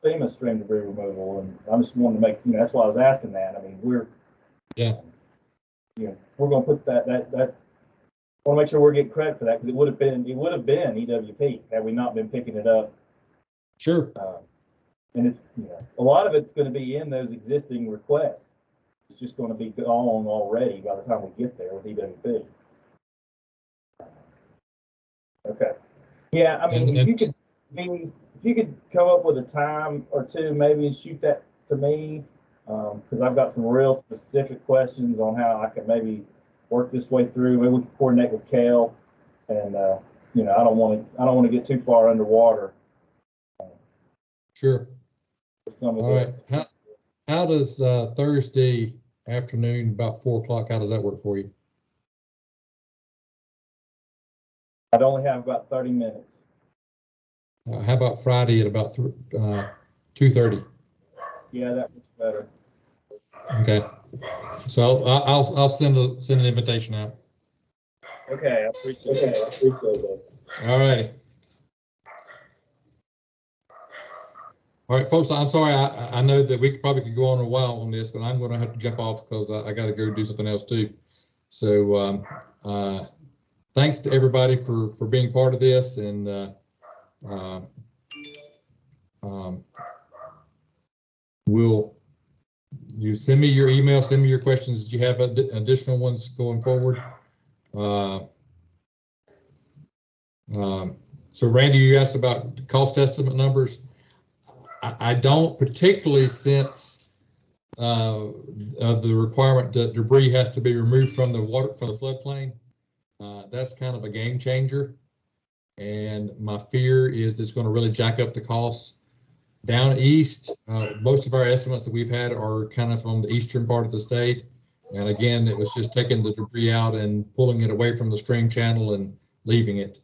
FEMA stream debris removal, and I just wanted to make that's why I was asking that. I mean, we're going to put that. I want to make sure we're getting credit for that because it would have been EWP had we not been picking it up. Sure. And it's a lot of it's going to be in those existing requests. It's just going to be gone already by the time we get there with EWP. Okay. Yeah, I mean, if you could come up with a time or two, maybe shoot that to me, because I've got some real specific questions on how I can maybe work this way through. Maybe we can coordinate with Cal, and I don't want to get too far underwater. Sure. Some of all this. Right. How does Thursday afternoon about 4 o'clock? How does that work for you? I'd only have about 30 minutes. How about Friday at about 2:30? Yeah, that looks better. Okay. So I'll send an invitation out. Okay, I appreciate that. All righty. All right, folks, I'm sorry. I know that we probably could go on a while on this, but I'm going to have to jump off because I got to go do something else too. So thanks to everybody for being part of this, and you send me your email, send me your questions. Do you have additional ones going forward? So Randy, you asked about cost estimate numbers. I don't particularly sense the requirement that debris has to be removed from the floodplain. That's kind of a game changer, and my fear is it's going to really jack up the cost. Down east, most of our estimates that we've had are kind of from the eastern part of the state, and again, it was just taking the debris out and pulling it away from the stream channel and leaving it.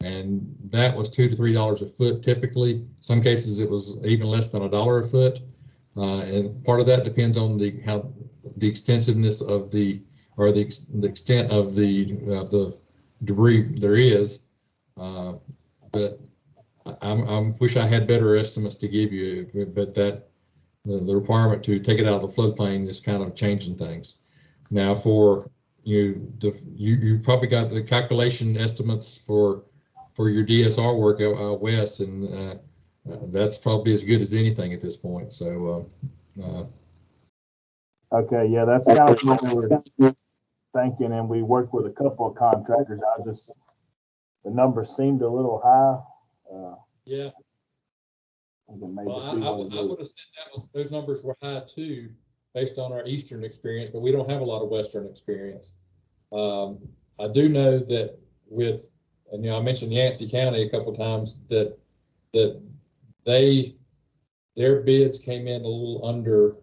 And that was $2 to $3 a foot typically. Some cases it was even less than $1 a foot. And part of that depends on the extensiveness of the extent of the debris there is. But I wish I had better estimates to give you, but that the requirement to take it out of the floodplain is kind of changing things. Now for you probably got the calculation estimates for your DSR work out west, and that's probably as good as anything at this point. So Okay, yeah, that's kind of what we were thinking, and we worked with a couple of contractors. The numbers seemed a little high. Yeah. I think it may Well, just be I what it would have is. said those numbers were high too, based on our eastern experience, but we don't have a lot of western experience. I do know that and I mentioned Yancey County a couple of times, that their bids came in a little under.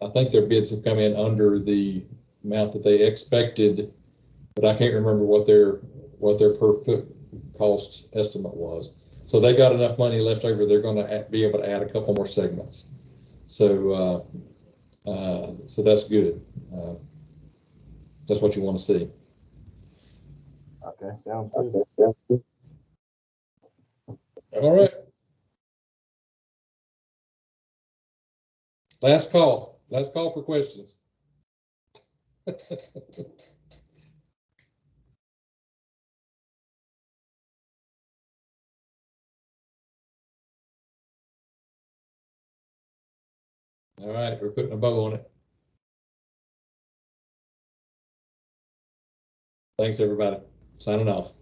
I think their bids have come in under the amount that they expected, but I can't remember what their per foot cost estimate was. So they got enough money left over. They're going to be able to add a couple more segments. So so that's good. That's what you want to see. Okay, sounds good. All right. Last call for questions. All right, we're putting a bow on it. Thanks, everybody. Signing off.